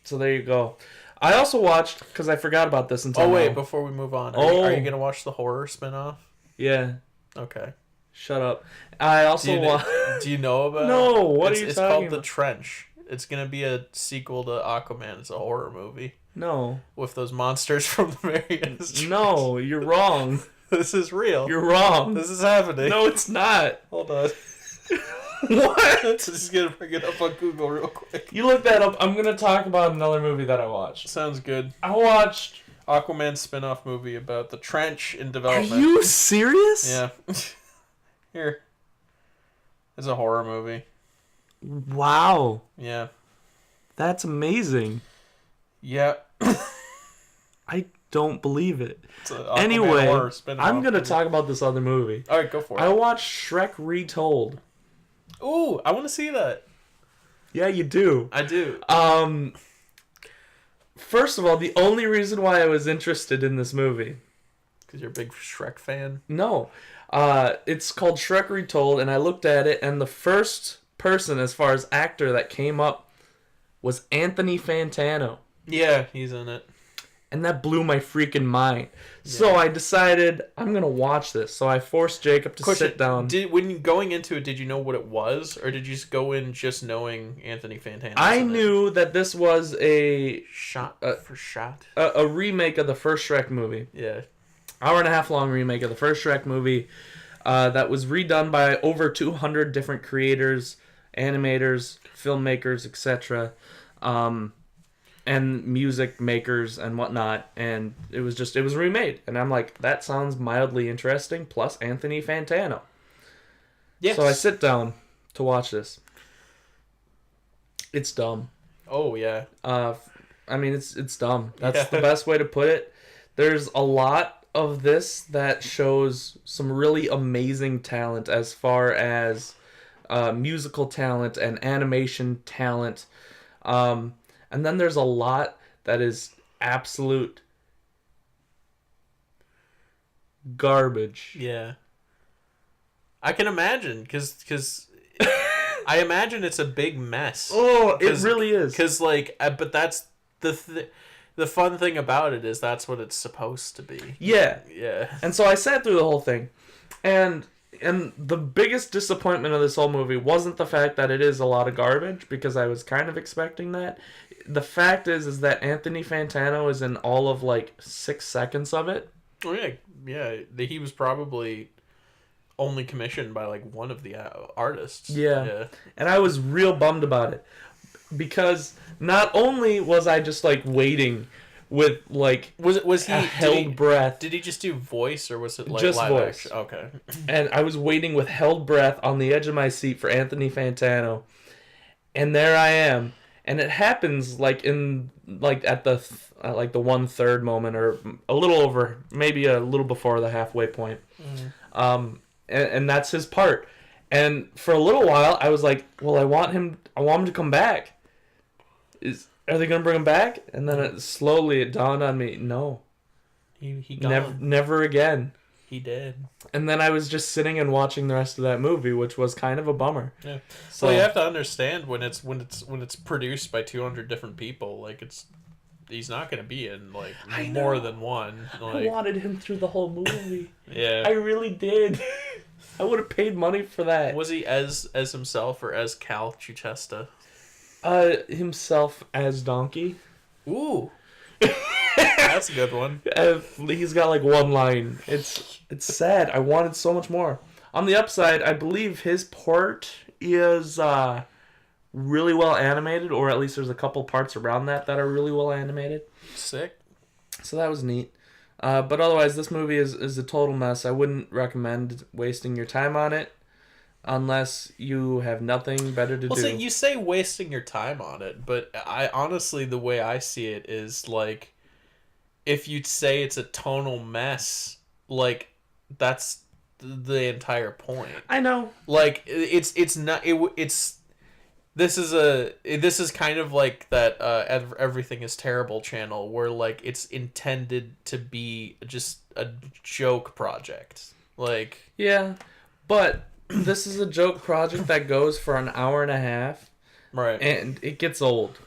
So there you go. I also watched, because I forgot about this until now. Before we move on. Are you going to watch the horror spinoff? Yeah. Okay. Shut up. I also watched... Do you know about it? No, what are you talking about? It's called The Trench. It's going to be a sequel to Aquaman. It's a horror movie. No. With those monsters from the Marianas Trench. No, you're wrong. This is real. You're wrong. This is happening. No, it's not. Hold on. What? Just gonna bring it up on Google real quick. You look that up. I'm gonna talk about another movie that I watched. Sounds good. I watched Aquaman spin-off movie about the trench in development. Are you serious? Yeah. Here. It's a horror movie. Wow. Yeah. That's amazing. Yeah. I don't believe it. Anyway, I'm going to talk about this other movie. All right, go for it. I watched Shrek Retold. Ooh, I want to see that. Yeah, you do. I do. First of all, the only reason why I was interested in this movie... Because you're a big Shrek fan? No. It's called Shrek Retold, and I looked at it, and the first person, as far as actor, that came up was Anthony Fantano. Yeah, he's in it. And that blew my freaking mind. Yeah. So I decided, I'm going to watch this. So I forced Jacob to sit down. When you going into it, did you know what it was? Or did you just go in just knowing Anthony Fantano? I knew that this was a remake of the first Shrek movie. Yeah. Hour-and-a-half long remake of the first Shrek movie that was redone by over 200 different creators, animators, filmmakers, etc. And music makers and whatnot, and it was remade, and I'm like, that sounds mildly interesting, plus Anthony Fantano. Yes. So I sit down to watch this. It's dumb. Oh, yeah. I mean, it's dumb. That's the best way to put it. There's a lot of this that shows some really amazing talent as far as musical talent and animation talent. And then there's a lot that is absolute garbage. Yeah. I can imagine, because I imagine it's a big mess. Oh, it really is. Because, but that's the fun thing about it is that's what it's supposed to be. Yeah. Yeah. And so I sat through the whole thing, and the biggest disappointment of this whole movie wasn't the fact that it is a lot of garbage, because I was kind of expecting that. The fact is that Anthony Fantano is in all of 6 seconds of it. Oh yeah, yeah. He was probably only commissioned by one of the artists. Yeah. And I was real bummed about it, because not only was I just waiting with was he held breath. Did he just do voice, or was it just live voice? Action? Okay. And I was waiting with held breath on the edge of my seat for Anthony Fantano, and there I am. And it happens at the 1/3 moment, or a little over, maybe a little before the halfway point. Mm. And that's his part. And for a little while, I was like, well, I want him to come back. Are they gonna bring him back? And then it dawned on me, no, he gone. never again. He did. And then I was just sitting and watching the rest of that movie, which was kind of a bummer. Yeah. So you have to understand when it's produced by 200 different people, he's not going to be in more than one. I wanted him through the whole movie. Yeah. I really did. I would have paid money for that. Was he as himself, or as Cal Chuchesta? Himself as Donkey. Ooh. That's a good one. He's got one line. It's sad. I wanted so much more. On the upside, I believe his part is really well animated, or at least there's a couple parts around that are really well animated. Sick. So that was neat. But otherwise, this movie is a total mess. I wouldn't recommend wasting your time on it unless you have nothing better to do. So you say wasting your time on it, but I honestly, the way I see it is if you'd say it's a tonal mess, that's the entire point. I know. It's not. This is kind of like that Everything is Terrible channel, where it's intended to be just a joke project. Yeah, but this is a joke project that goes for an hour and a half. Right. And it gets old.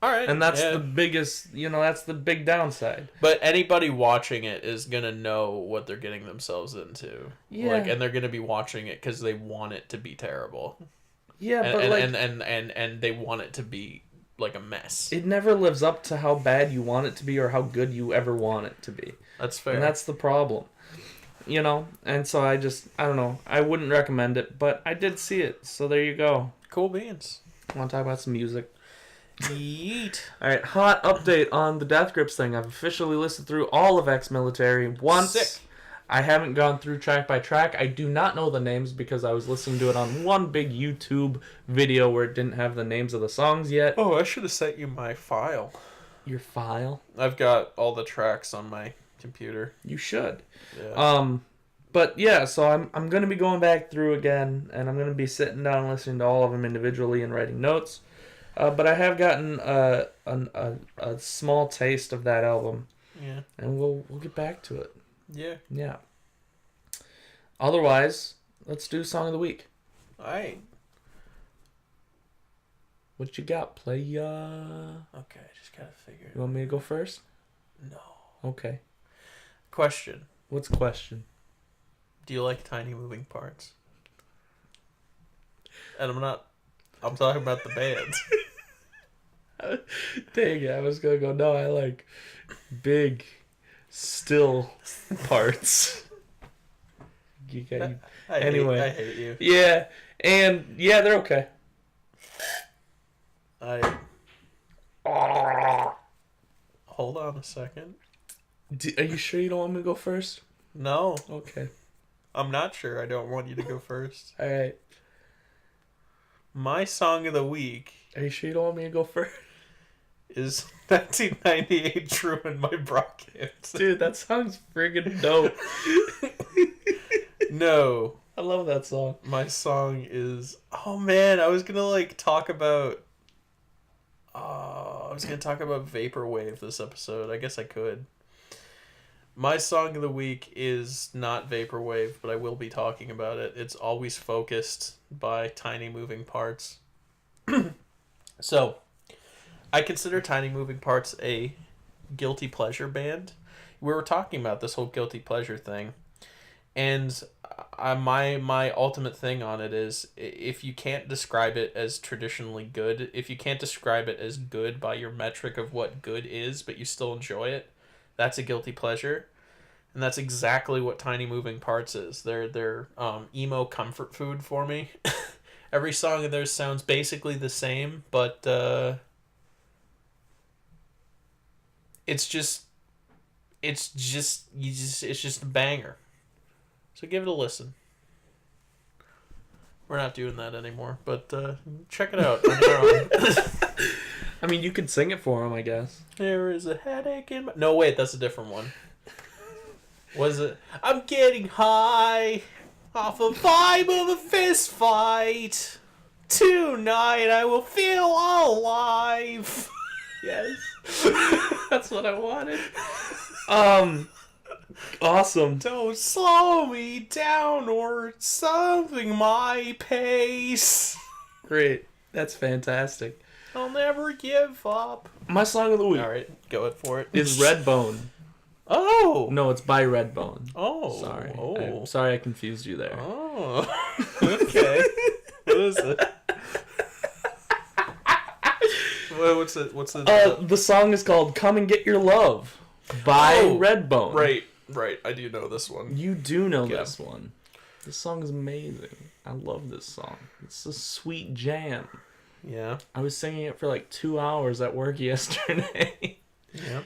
All right. And that's the biggest, that's the big downside. But anybody watching it is going to know what they're getting themselves into. Yeah. And they're going to be watching it because they want it to be terrible. Yeah, and they want it to be a mess. It never lives up to how bad you want it to be, or how good you ever want it to be. That's fair. And that's the problem. And so I don't know. I wouldn't recommend it, but I did see it. So there you go. Cool beans. Want to talk about some music? Yeet. All right, hot update on the Death Grips thing. I've officially listened through all of Ex-Military once. Sick. I haven't gone through track by track. I do not know the names because I was listening to it on one big YouTube video where it didn't have the names of the songs yet. Oh, I should have sent you my file. Your file? I've got all the tracks on my computer. You should. Yeah. But yeah, so I'm gonna be going back through again, and I'm gonna be sitting down and listening to all of them individually and writing notes. But I have gotten a small taste of that album. Yeah. And we'll get back to it. Yeah. Yeah. Otherwise, let's do Song of the Week. Alright. What you got, playa? Okay, I just gotta figure it You want me to go first? No. Okay. Question. What's the question? Do you like tiny moving parts? And I'm talking about the band. Dang it, I was gonna go, no, I like big, still parts. Anyway. I hate you. Yeah, and yeah, they're okay. Hold on a second. Are you sure you don't want me to go first? No. Okay. I'm not sure. I don't want you to go first. Alright. My song of the week Are you sure you don't want me to go first? is 1998 Truman by Brockhampton. Dude, that song's friggin' dope. No. I love that song. My song is... Oh, man. I was going to, talk about... I was going to talk about Vaporwave this episode. I guess I could. My song of the week is not Vaporwave, but I will be talking about it. It's Always Focused by Tiny Moving Parts. So, I consider Tiny Moving Parts a guilty pleasure band. We were talking about this whole guilty pleasure thing. And my ultimate thing on it is, if you can't describe it as traditionally good, if you can't describe it as good by your metric of what good is, but you still enjoy it, that's a guilty pleasure. And that's exactly what Tiny Moving Parts is. They're emo comfort food for me. Every song of theirs sounds basically the same, but it's just a banger. So give it a listen. We're not doing that anymore, but check it out on your own. I mean, you could sing it for him, I guess. There is a headache in my... No, wait, that's a different one. Was it? I'm getting high off a vibe of a fist fight. Tonight I will feel alive. Yes. That's what I wanted. Awesome. Don't slow me down or something my pace. Great. That's fantastic. I'll never give up. My song of the week. All right, go it for it. Is Redbone. Oh. No, it's by Redbone. Oh. Sorry. Oh. I'm sorry I confused you there. Oh. Okay. What is it? What's it? The song is called "Come and Get Your Love" by Redbone. Right. I do know this one. You do know this one. This song is amazing. I love this song. It's a sweet jam. Yeah. I was singing it for like 2 hours at work yesterday. Yeah.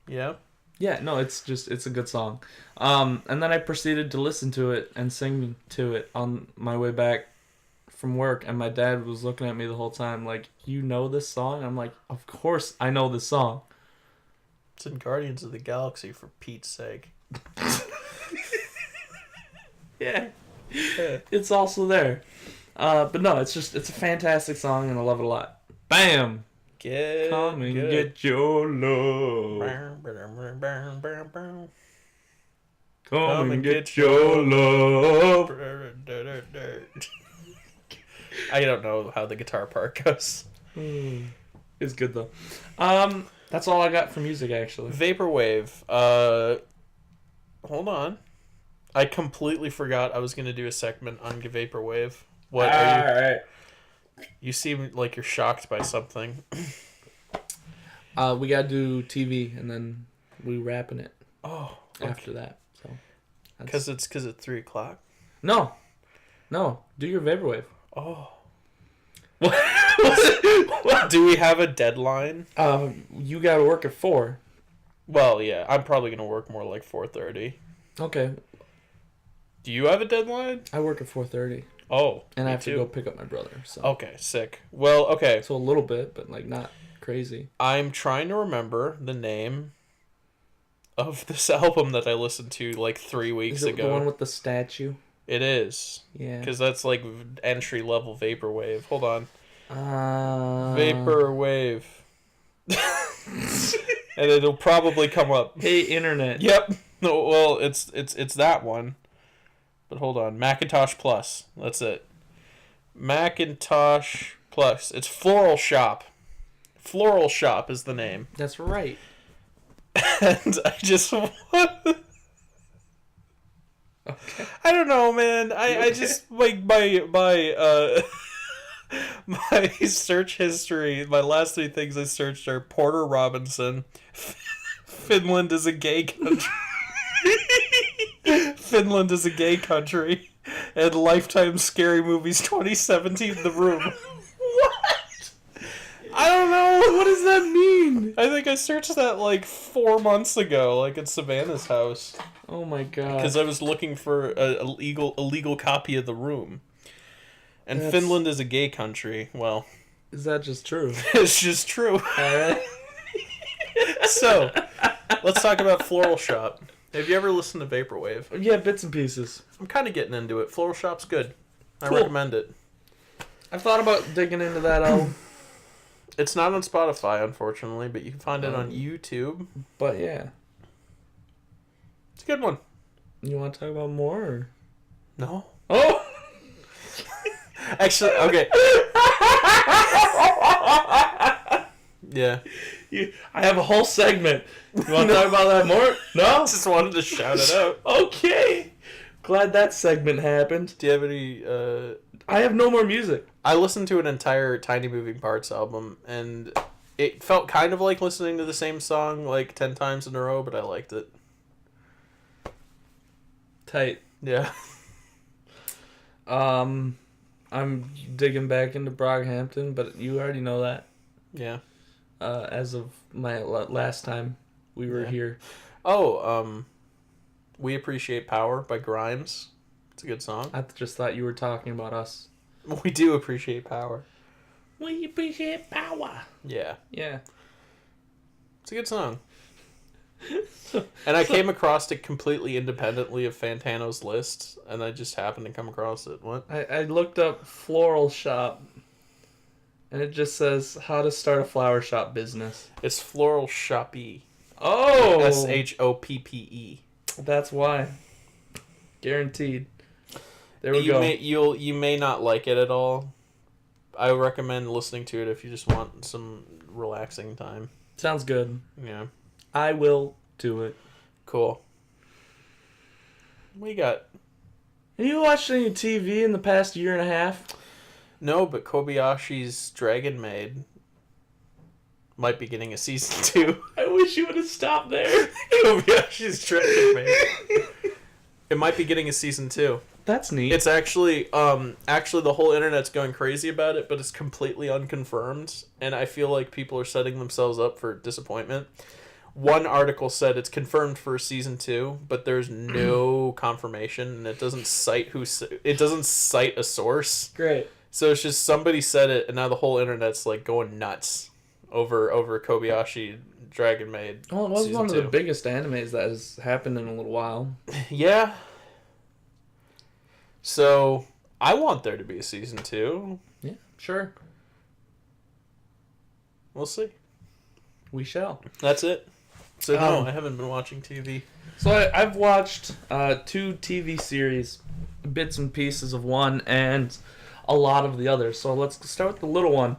Yeah. Yeah, no, it's a good song. And then I proceeded to listen to it and sing to it on my way back from work, and my dad was looking at me the whole time like, "You know this song?" I'm like, "Of course I know this song." It's in Guardians of the Galaxy, for Pete's sake. Yeah. It's also there. But no, it's a fantastic song, and I love it a lot. Bam! Come and get your love. Come and get your love. I don't know how the guitar part goes. It's good though. That's all I got for music, actually. Vaporwave. Hold on. I completely forgot I was gonna do a segment on Vaporwave. What are you? All right. You seem like you're shocked by something. We gotta do TV, and then we wrapping it. Oh, after that. So. Because it's 3:00. No. Do your Vaporwave. Oh. Do we have a deadline? You gotta work at 4. Well, yeah, I'm probably gonna work more like 4:30. Okay. Do you have a deadline? I work at 4:30. Oh, and I have too. to go pick up my brother. So. Okay, sick. Well, okay. So a little bit, but like not crazy. I'm trying to remember the name of this album that I listened to like 3 weeks Is it ago. the one with the statue? It is. Yeah. Because that's like entry level vaporwave. Hold on. Uh... Vaporwave. And it'll probably come up. Hey, internet. Yep. No, well, it's that one. But hold on. Macintosh Plus. That's it. Macintosh Plus. It's Floral Shop. Floral Shop is the name. That's right. And I just want... Okay. I don't know, man. I just like my my search history. My last 3 things I searched are Porter Robinson, Finland is a gay country, Finland is a gay country, and Lifetime Scary Movies 2017 The Room. What? I don't know. What does that mean? I think I searched that like 4 months ago, like at Savannah's house. Oh my god. Because I was looking for a legal copy of The Room. And Finland is a gay country. Well, is that just true? it's just true. Alright. So, let's talk about Floral Shop. Have you ever listened to Vaporwave? Yeah, bits and pieces. I'm kind of getting into it. Floral Shop's good. I Cool. recommend it. I've thought about digging into that album. It's not on Spotify, unfortunately, but you can find it on YouTube. But yeah. It's a good one. You want to talk about more? Or? No. Oh! Actually, okay. Yeah. I have a whole segment. You want to talk about that more? No? Just wanted to shout it out. Okay. Glad that segment happened. Do you have any... I have no more music. I listened to an entire Tiny Moving Parts album, and it felt kind of like listening to the same song like 10 times in a row, but I liked it. Tight. Yeah. I'm digging back into Brockhampton, but you already know that. Yeah. As of my last time we were here. Oh, We Appreciate Power by Grimes. It's a good song. I just thought you were talking about us. We do appreciate power. We appreciate power. Yeah. Yeah. It's a good song. And I came across it completely independently of Fantano's list, and I just happened to come across it. What? I looked up floral shop, and it just says how to start a flower shop business. It's Floral Shoppy. Oh! SHOPPE. That's why. Guaranteed. There we you go. You may not like it at all. I recommend listening to it if you just want some relaxing time. Sounds good. Yeah. I will do it. Cool. We got... Have you watched any TV in the past year and a half? No, but Kobayashi's Dragon Maid might be getting a season 2. I wish you would have stopped there. Kobayashi's Dragon Maid. It might be getting a season 2. That's neat. It's actually the whole internet's going crazy about it, but it's completely unconfirmed, and I feel like people are setting themselves up for disappointment. One article said it's confirmed for season 2, but there's no confirmation, and it doesn't cite a source. Great. So it's just somebody said it, and now the whole internet's like going nuts over Kobayashi Dragon Maid. Well, it was season one of 2. the biggest animes that has happened in a little while. Yeah. So I want there to be a season 2. Yeah, sure. We'll see. We shall. That's it. So no, I haven't been watching TV. So I've watched 2 TV series, bits and pieces of one, and a lot of the other. So let's start with the little one.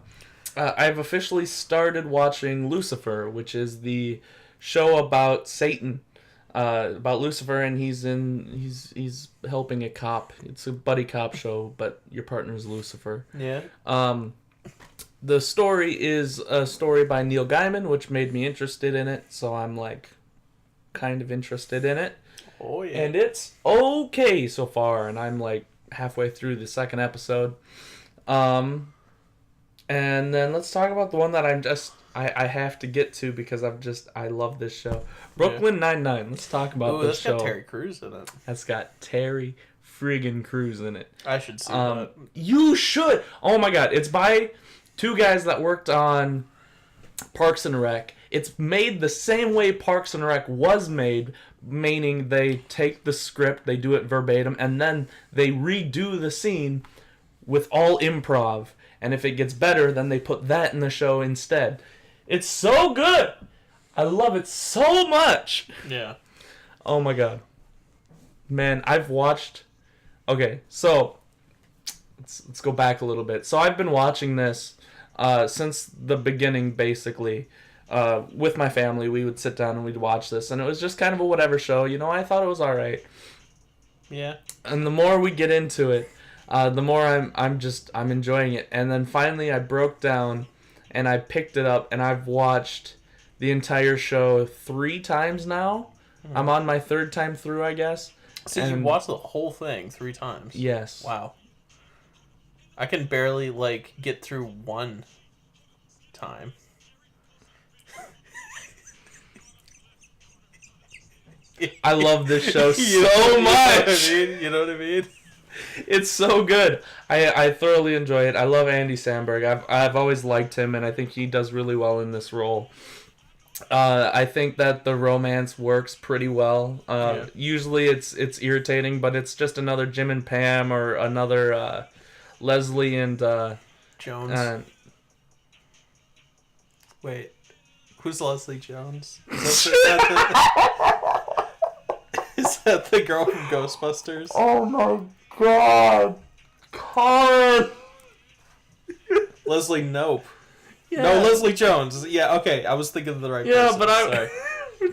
I've officially started watching Lucifer, which is the show about Satan, about Lucifer, and he's helping a cop. It's a buddy cop show, but your partner's Lucifer. Yeah. The story is a story by Neil Gaiman, which made me interested in it, so I'm like kind of interested in it. Oh yeah. And it's okay so far, and I'm like halfway through the second episode. And And then let's talk about the one that I have to get to because I love this show. Brooklyn Nine-Nine. Let's talk about this show. That's got Terry Crews in it. That's got Terry friggin' Crews in it. I should see that. You should. Oh my god, it's by two guys that worked on Parks and Rec. It's made the same way Parks and Rec was made, meaning they take the script, they do it verbatim, and then they redo the scene with all improv. And if it gets better, then they put that in the show instead. It's so good! I love it so much! Yeah. Oh my god. Man, I've watched... Okay, so... Let's go back a little bit. So I've been watching this since the beginning, basically. With my family, we would sit down and we'd watch this. And it was just kind of a whatever show. You know, I thought it was alright. Yeah. And the more we get into it, the more I'm enjoying it. And then finally I broke down and I picked it up and I've watched the entire show 3 times now. Mm-hmm. I'm on my 3rd time through, I guess. So you watched the whole thing 3 times? Yes. Wow. I can barely, get through 1 time. I love this show so much! You know what I mean? It's so good. I thoroughly enjoy it. I love Andy Samberg. I've always liked him, and I think he does really well in this role. I think that the romance works pretty well. Usually it's irritating, but it's just another Jim and Pam or another Leslie and Jones. Wait, who's Leslie Jones? Is that the girl from Ghostbusters? Oh my god. God. Leslie Nope. Yeah. No, Leslie Jones. Yeah, okay. I was thinking of the right person. Yeah, but Sorry.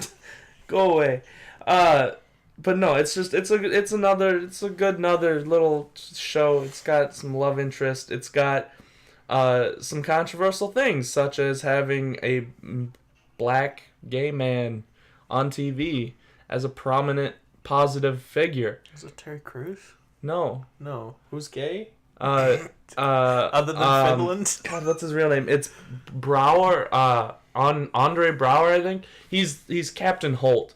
Go away. But no, it's a good little show. It's got some love interest. It's got some controversial things, such as having a black gay man on TV as a prominent positive figure. Is it Terry Crews? No. Who's gay? Other than Finland? God, what's his real name? It's Brower. Andre Brower, I think. He's Captain Holt,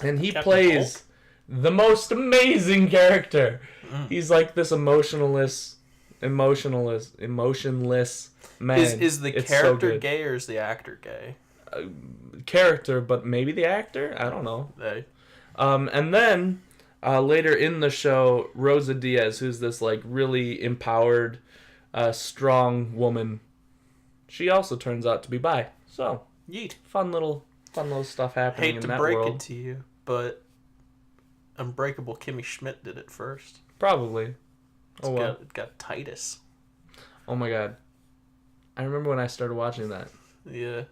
and he plays the most amazing character. He's like this emotionless man. Is the character gay or is the actor gay? Character, but maybe the actor. I don't know. Hey. And then later in the show, Rosa Diaz, who's this like really empowered, strong woman, she also turns out to be bi. So, yeet, fun little stuff happening in that world. Hate to break it to you, but Unbreakable Kimmy Schmidt did it first. Probably. It got Titus. Oh my god. I remember when I started watching that. Yeah.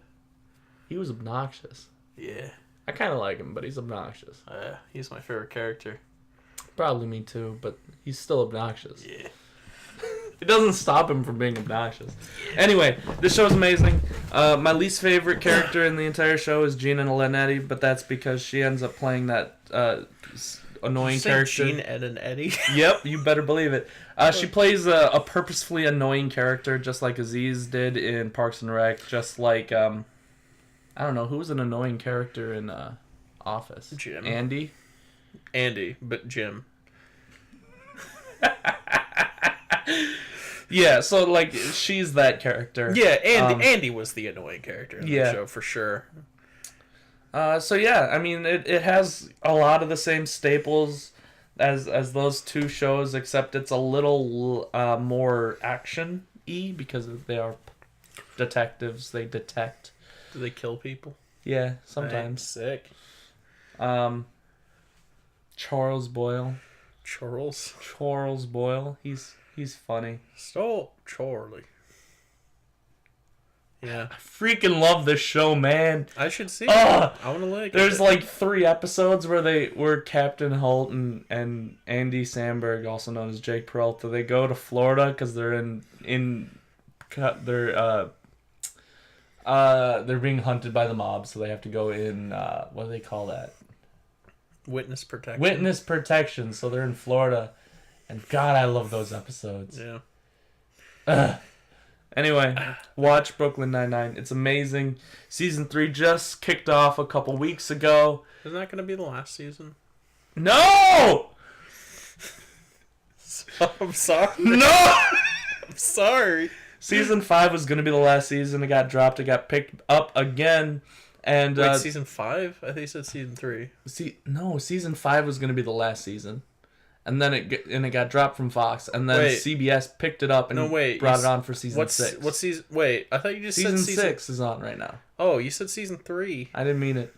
He was obnoxious. Yeah. I kind of like him, but he's obnoxious. He's my favorite character. Probably me too, but he's still obnoxious. Yeah. It doesn't stop him from being obnoxious. Anyway, this show's amazing. My least favorite character in the entire show is Gina Linetti, but that's because she ends up playing that annoying character. Gene, Ed, and Eddie? Yep, you better believe it. She plays a purposefully annoying character, just like Aziz did in Parks and Rec, just like... I don't know, who was an annoying character in Office? Jim. Andy, but Jim. Yeah, so like she's that character. Yeah, Andy was the annoying character in the show for sure. So yeah, I mean it has a lot of the same staples as those two shows, except it's a little more action-y because they are detectives. They detect. Do they kill people? Yeah, sometimes. Sick. Charles Boyle. Charles Boyle. He's funny. So Charlie. Yeah. I freaking love this show, man. I should see it. I want to like There's like 3 episodes where Captain Holt and Andy Samberg, also known as Jake Peralta, they go to Florida because they're they're being hunted by the mob, so they have to go in what do they call that? Witness protection. Witness protection. So they're in Florida, and God, I love those episodes. Yeah. Anyway, watch Brooklyn Nine-Nine. It's amazing. Season 3 just kicked off a couple weeks ago. Isn't that going to be the last season? No! I'm sorry. No! I'm sorry. Season 5 was going to be the last season. It got dropped. It got picked up again. And Wait, season 5? I think you said season 3. Season 5 was going to be the last season. And then it got dropped from Fox. And then CBS picked it up and brought it on for season 6. What season? Wait, I thought you just said season 6 is on right now. Oh, you said season 3. I didn't mean it.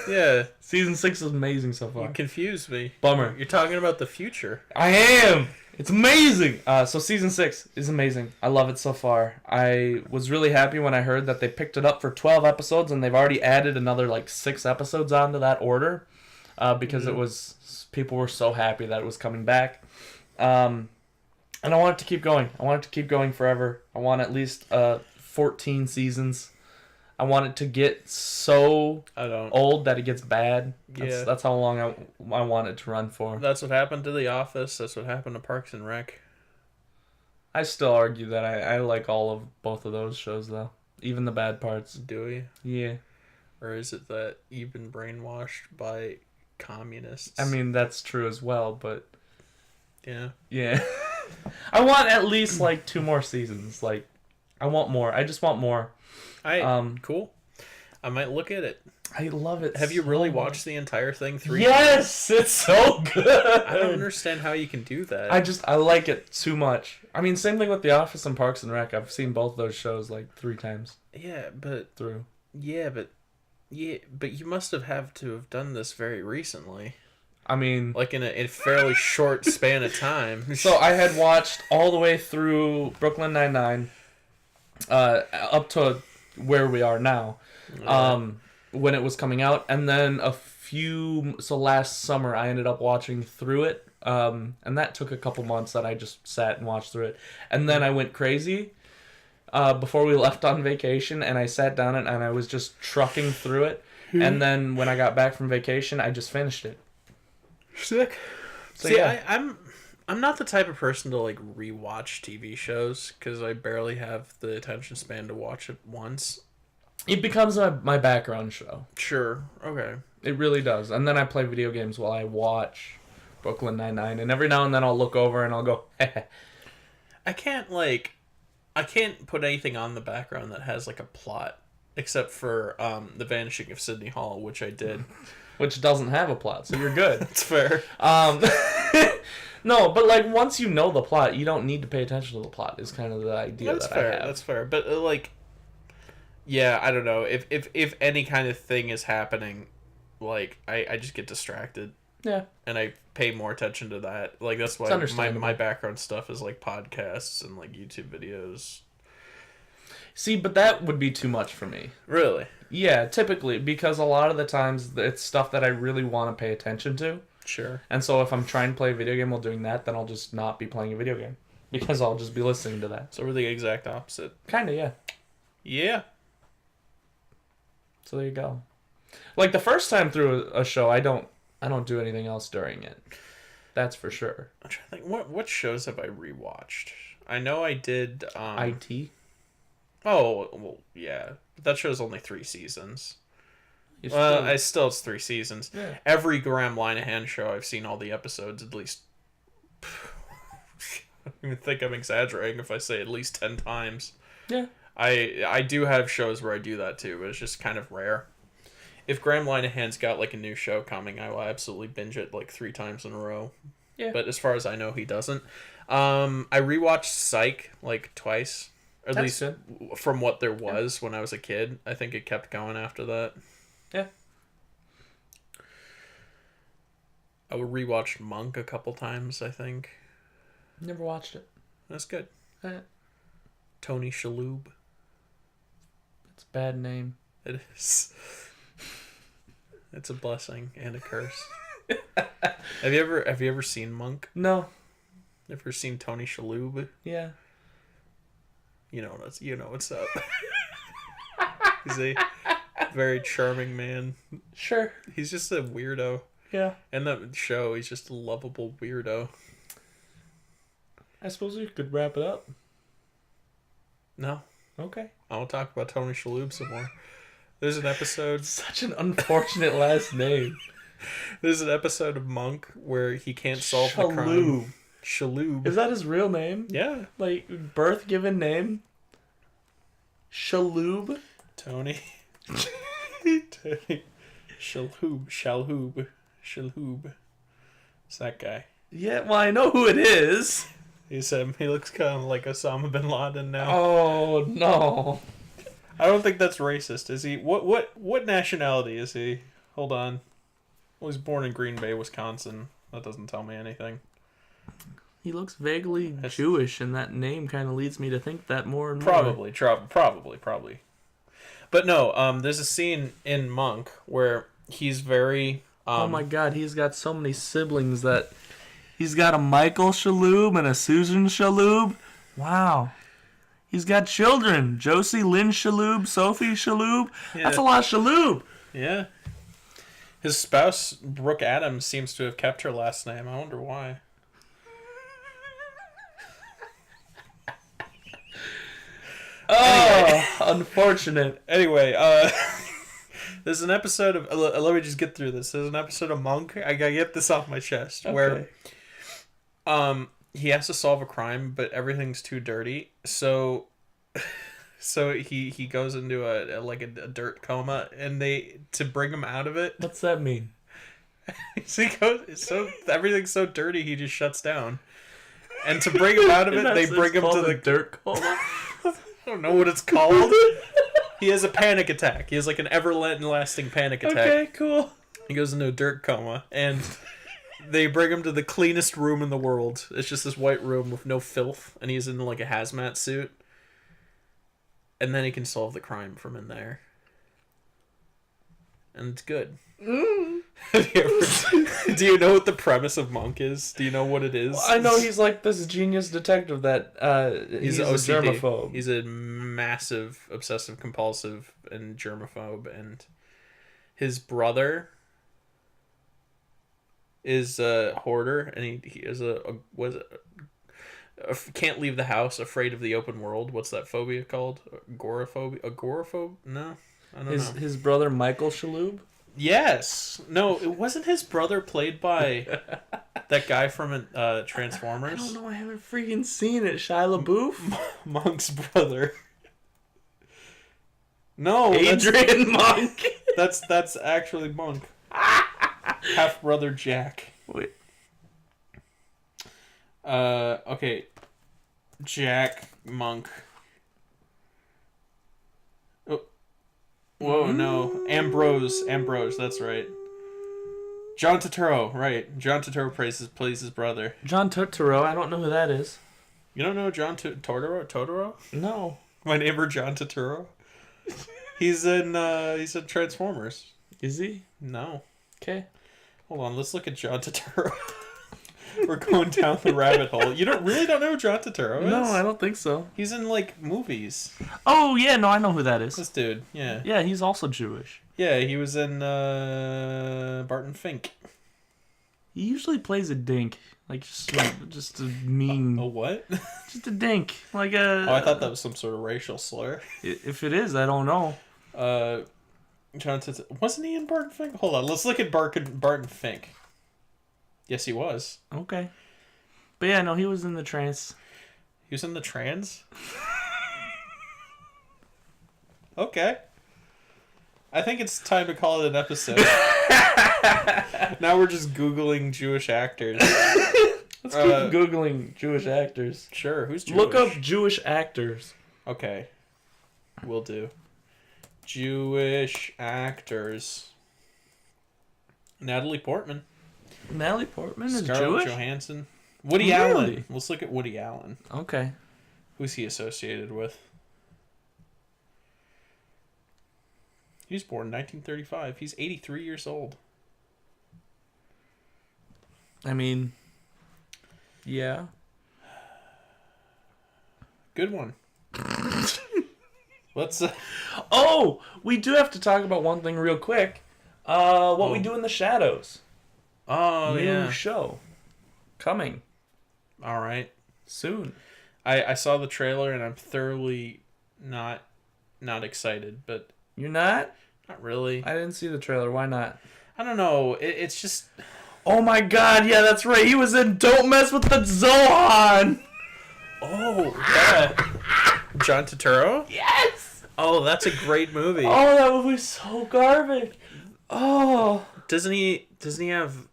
Yeah. Season 6 is amazing so far. You confused me. Bummer. You're talking about the future. I am! It's amazing! So season 6 is amazing. I love it so far. I was really happy when I heard that they picked it up for 12 episodes and they've already added another 6 episodes onto that order. Because it was... People were so happy that it was coming back. And I want it to keep going. I want it to keep going forever. I want at least 14 seasons. I want it to get so old that it gets bad. That's how long I want it to run for. That's what happened to The Office. That's what happened to Parks and Rec. I still argue that I like both of those shows, though. Even the bad parts. Do you? Yeah. Or is it that you've been brainwashed by communists? I mean, that's true as well, but... Yeah. Yeah. I want at least, 2 more seasons. I want more. I just want more. Cool. I might look at it. I love it. Have you really watched the entire thing 3 Yes! It's so good! I don't understand how you can do that. I like it too much. I mean, same thing with The Office and Parks and Rec. I've seen both those shows 3 times. Yeah, but... Through. Yeah, but you must have to have done this very recently. I mean... in a fairly short span of time. So I had watched all the way through Brooklyn Nine-Nine, up to where we are now, when it was coming out, and then last summer I ended up watching through it, and that took a couple months that I just sat and watched through it, and then I went crazy before we left on vacation, and I sat down and I was just trucking through it, and then when I got back from vacation, I just finished it. Sick. So, see, yeah. I'm not the type of person to rewatch TV shows because I barely have the attention span to watch it once. It becomes my background show. Sure. Okay. It really does. And then I play video games while I watch Brooklyn Nine-Nine, and every now and then I'll look over and I'll go, I can't put anything on the background that has a plot, except for The Vanishing of Sydney Hall, which I did. Which doesn't have a plot, so you're good. That's fair. No, but once you know the plot, you don't need to pay attention to the plot. Is kind of the idea I have. That's fair. But yeah, I don't know if any kind of thing is happening, I just get distracted. Yeah. And I pay more attention to that. That's why my background stuff is podcasts and YouTube videos. See, but that would be too much for me. Really? Yeah, typically, because a lot of the times it's stuff that I really want to pay attention to. Sure. And so if I'm trying to play a video game while doing that, then I'll just not be playing a video game. Because I'll just be listening to that. So we're the exact opposite. Kinda, yeah. Yeah. So there you go. The first time through a show, I don't do anything else during it. That's for sure. I'm trying to think, what shows have I rewatched? I know I did... IT? Oh, well, yeah. But that show's only 3 seasons. It's 3 seasons. Yeah. Every Graham Linehan show, I've seen all the episodes at least... I don't even think I'm exaggerating if I say at least 10 times. Yeah. I do have shows where I do that too, but it's just kind of rare. If Graham Linehan's got a new show coming, I will absolutely binge it 3 times in a row. Yeah. But as far as I know, he doesn't. I rewatched Psych twice. Or at least from what there was when I was a kid. I think it kept going after that. Yeah. I rewatched Monk a couple times, I think. Never watched it. That's good. Tony Shalhoub. It's a bad name. It is. It's a blessing and a curse. Have you ever seen Monk? No. Ever seen Tony Shalhoub? Yeah. You know what's up. He's a very charming man. Sure. He's just a weirdo. Yeah. In that show, he's just a lovable weirdo. I suppose we could wrap it up. No. Okay. I will talk about Tony Shalhoub some more. There's an episode. Such an unfortunate last name. There's an episode of Monk where he can't solve the crime. Shalhoub. Is that his real name? Yeah. Like, birth given name? Shalhoub? Tony. Tony. Shalhoub. It's that guy. Yeah, well, I know who it is. He said he looks kind of like Osama bin Laden now. Oh, no. I don't think that's racist. Is he? What nationality is he? Hold on. Well, he's born in Green Bay, Wisconsin. That doesn't tell me anything. He looks vaguely Jewish, and that name kind of leads me to think that more and more. Probably. But no, there's a scene in Monk where he's very... oh my god, he's got so many siblings that... He's got a Michael Shalhoub and a Susan Shalhoub. Wow. He's got children. Josie Lynn Shalhoub, Sophie Shalhoub. Yeah. That's a lot of Shalhoub. Yeah. His spouse, Brooke Adams, seems to have kept her last name. I wonder why. Oh, unfortunate. Anyway, there's an episode of... let me just get through this. There's an episode of Monk. I gotta get this off my chest. Okay. Where he has to solve a crime, but everything's too dirty. So he goes into a dirt coma, and to bring him out of it... What's that mean? So everything's so dirty, he just shuts down. And to bring him out of it, they bring him to the dirt coma. I don't know what it's called. He has a panic attack. He has like an everlasting panic attack. Okay, cool. He goes into a dirt coma, and they bring him to the cleanest room in the world. It's just this white room with no filth, and he's in like a hazmat suit. And then he can solve the crime from in there. And it's good. Do you know what the premise of Monk is? Do you know what it is? Well, I know he's like this genius detective that he's a germaphobe. He's a massive obsessive compulsive and germaphobe, and his brother is a hoarder, and he is can't leave the house, afraid of the open world. What's that phobia called? Agoraphobia? Agoraphobe? No, I don't know. His brother Michael Shalhoub? Yes. No, it wasn't his brother played by that guy from Transformers. I don't know. I haven't freaking seen it. Shia LaBeouf? Monk's brother. No, Adrian Monk. That's actually Monk. Half brother Jack. Wait. Okay. Jack Monk. Whoa, no. Ambrose, that's right. John Turturro, right. John Turturro plays his brother. John Turturro, I don't know who that is. You don't know John Totoro? No. My neighbor John Turturro? He's in Transformers. Is he? No. Okay. Hold on, let's look at John Turturro. We're going down the rabbit hole. You don't know who John Turturro is? No, I don't think so. He's in like movies. Oh yeah, no, I know who that is. This dude, yeah. Yeah, he's also Jewish. Yeah, he was in Barton Fink. He usually plays a dink, like just a mean. A what? Just a dink, like a. Oh, I thought that was some sort of racial slur. If it is, I don't know. John Turturro, wasn't he in Barton Fink? Hold on, let's look at Barton Fink. Yes, he was. Okay. But yeah, no, he was in the trance. He was in the trans? Okay. I think it's time to call it an episode. Now we're just Googling Jewish actors. Let's keep Googling Jewish actors. Sure, who's Jewish? Look up Jewish actors. Okay. Will do. Jewish actors. Natalie Portman. Natalie Portman is Scarlett Jewish? Johansson. Woody Allen. Let's look at Woody Allen. Okay. Who's he associated with? He was born in 1935. He's 83 years old. I mean, yeah. Good one. Let's... Oh! We do have to talk about one thing real quick. What We Do in the Shadows. Oh, New show. Coming. All right. Soon. I saw the trailer and I'm thoroughly not excited, but You're not? not really. I didn't see the trailer. Why not? I don't know. It's just. Oh my god, yeah, that's right. He was in Don't Mess with the Zohan! Oh, yeah. John Turturro? Yes! Oh, that's a great movie. Oh, that movie's so garbage. Oh. Doesn't he have...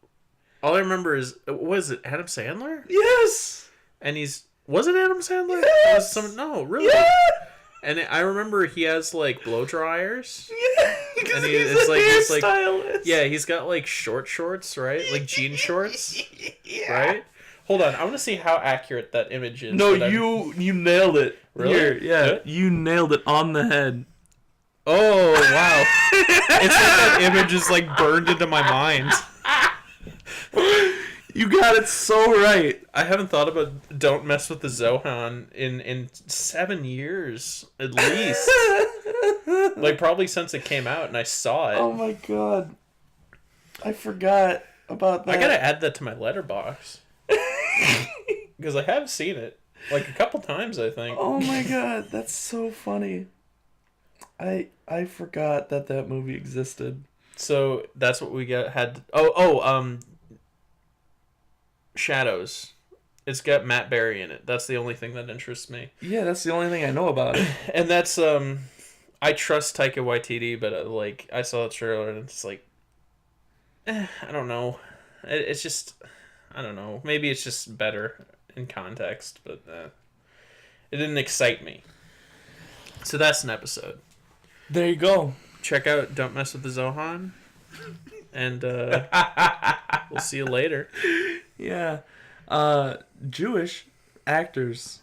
All I remember is... Was it Adam Sandler? Yes! And Was it Adam Sandler? Yes! No, really? Yeah! And I remember he has, like, blow dryers. Yeah! Because And he's it's a like, hairstylist. Yeah, he's got, like, shorts, right? Like, jean shorts, yeah. right? Hold on, I want to see how accurate that image is. No, you nailed it. Really? Here, yeah, Good? you nailed it on the head. Oh, wow. It's like that image is, like, burned into my mind. You got it so right. I haven't thought about Don't Mess with the Zohan in 7 years, at least. Like, probably since it came out and I saw it. Oh my god. I forgot about that. I gotta add that to my letterbox. Because I have seen it. Like, a couple times, I think. Oh my god, that's so funny. I forgot that movie existed. So, that's what we had... Shadows. It's got Matt Berry in it. That's the only thing that interests me. Yeah, that's the only thing I know about it. And that's, I trust Taika Waititi, but, I saw the trailer and it's like... I don't know. It's just... I don't know. Maybe it's just better in context, but it didn't excite me. So that's an episode. There you go. Check out Don't Mess with the Zohan. And we'll see you later. Yeah. Jewish actors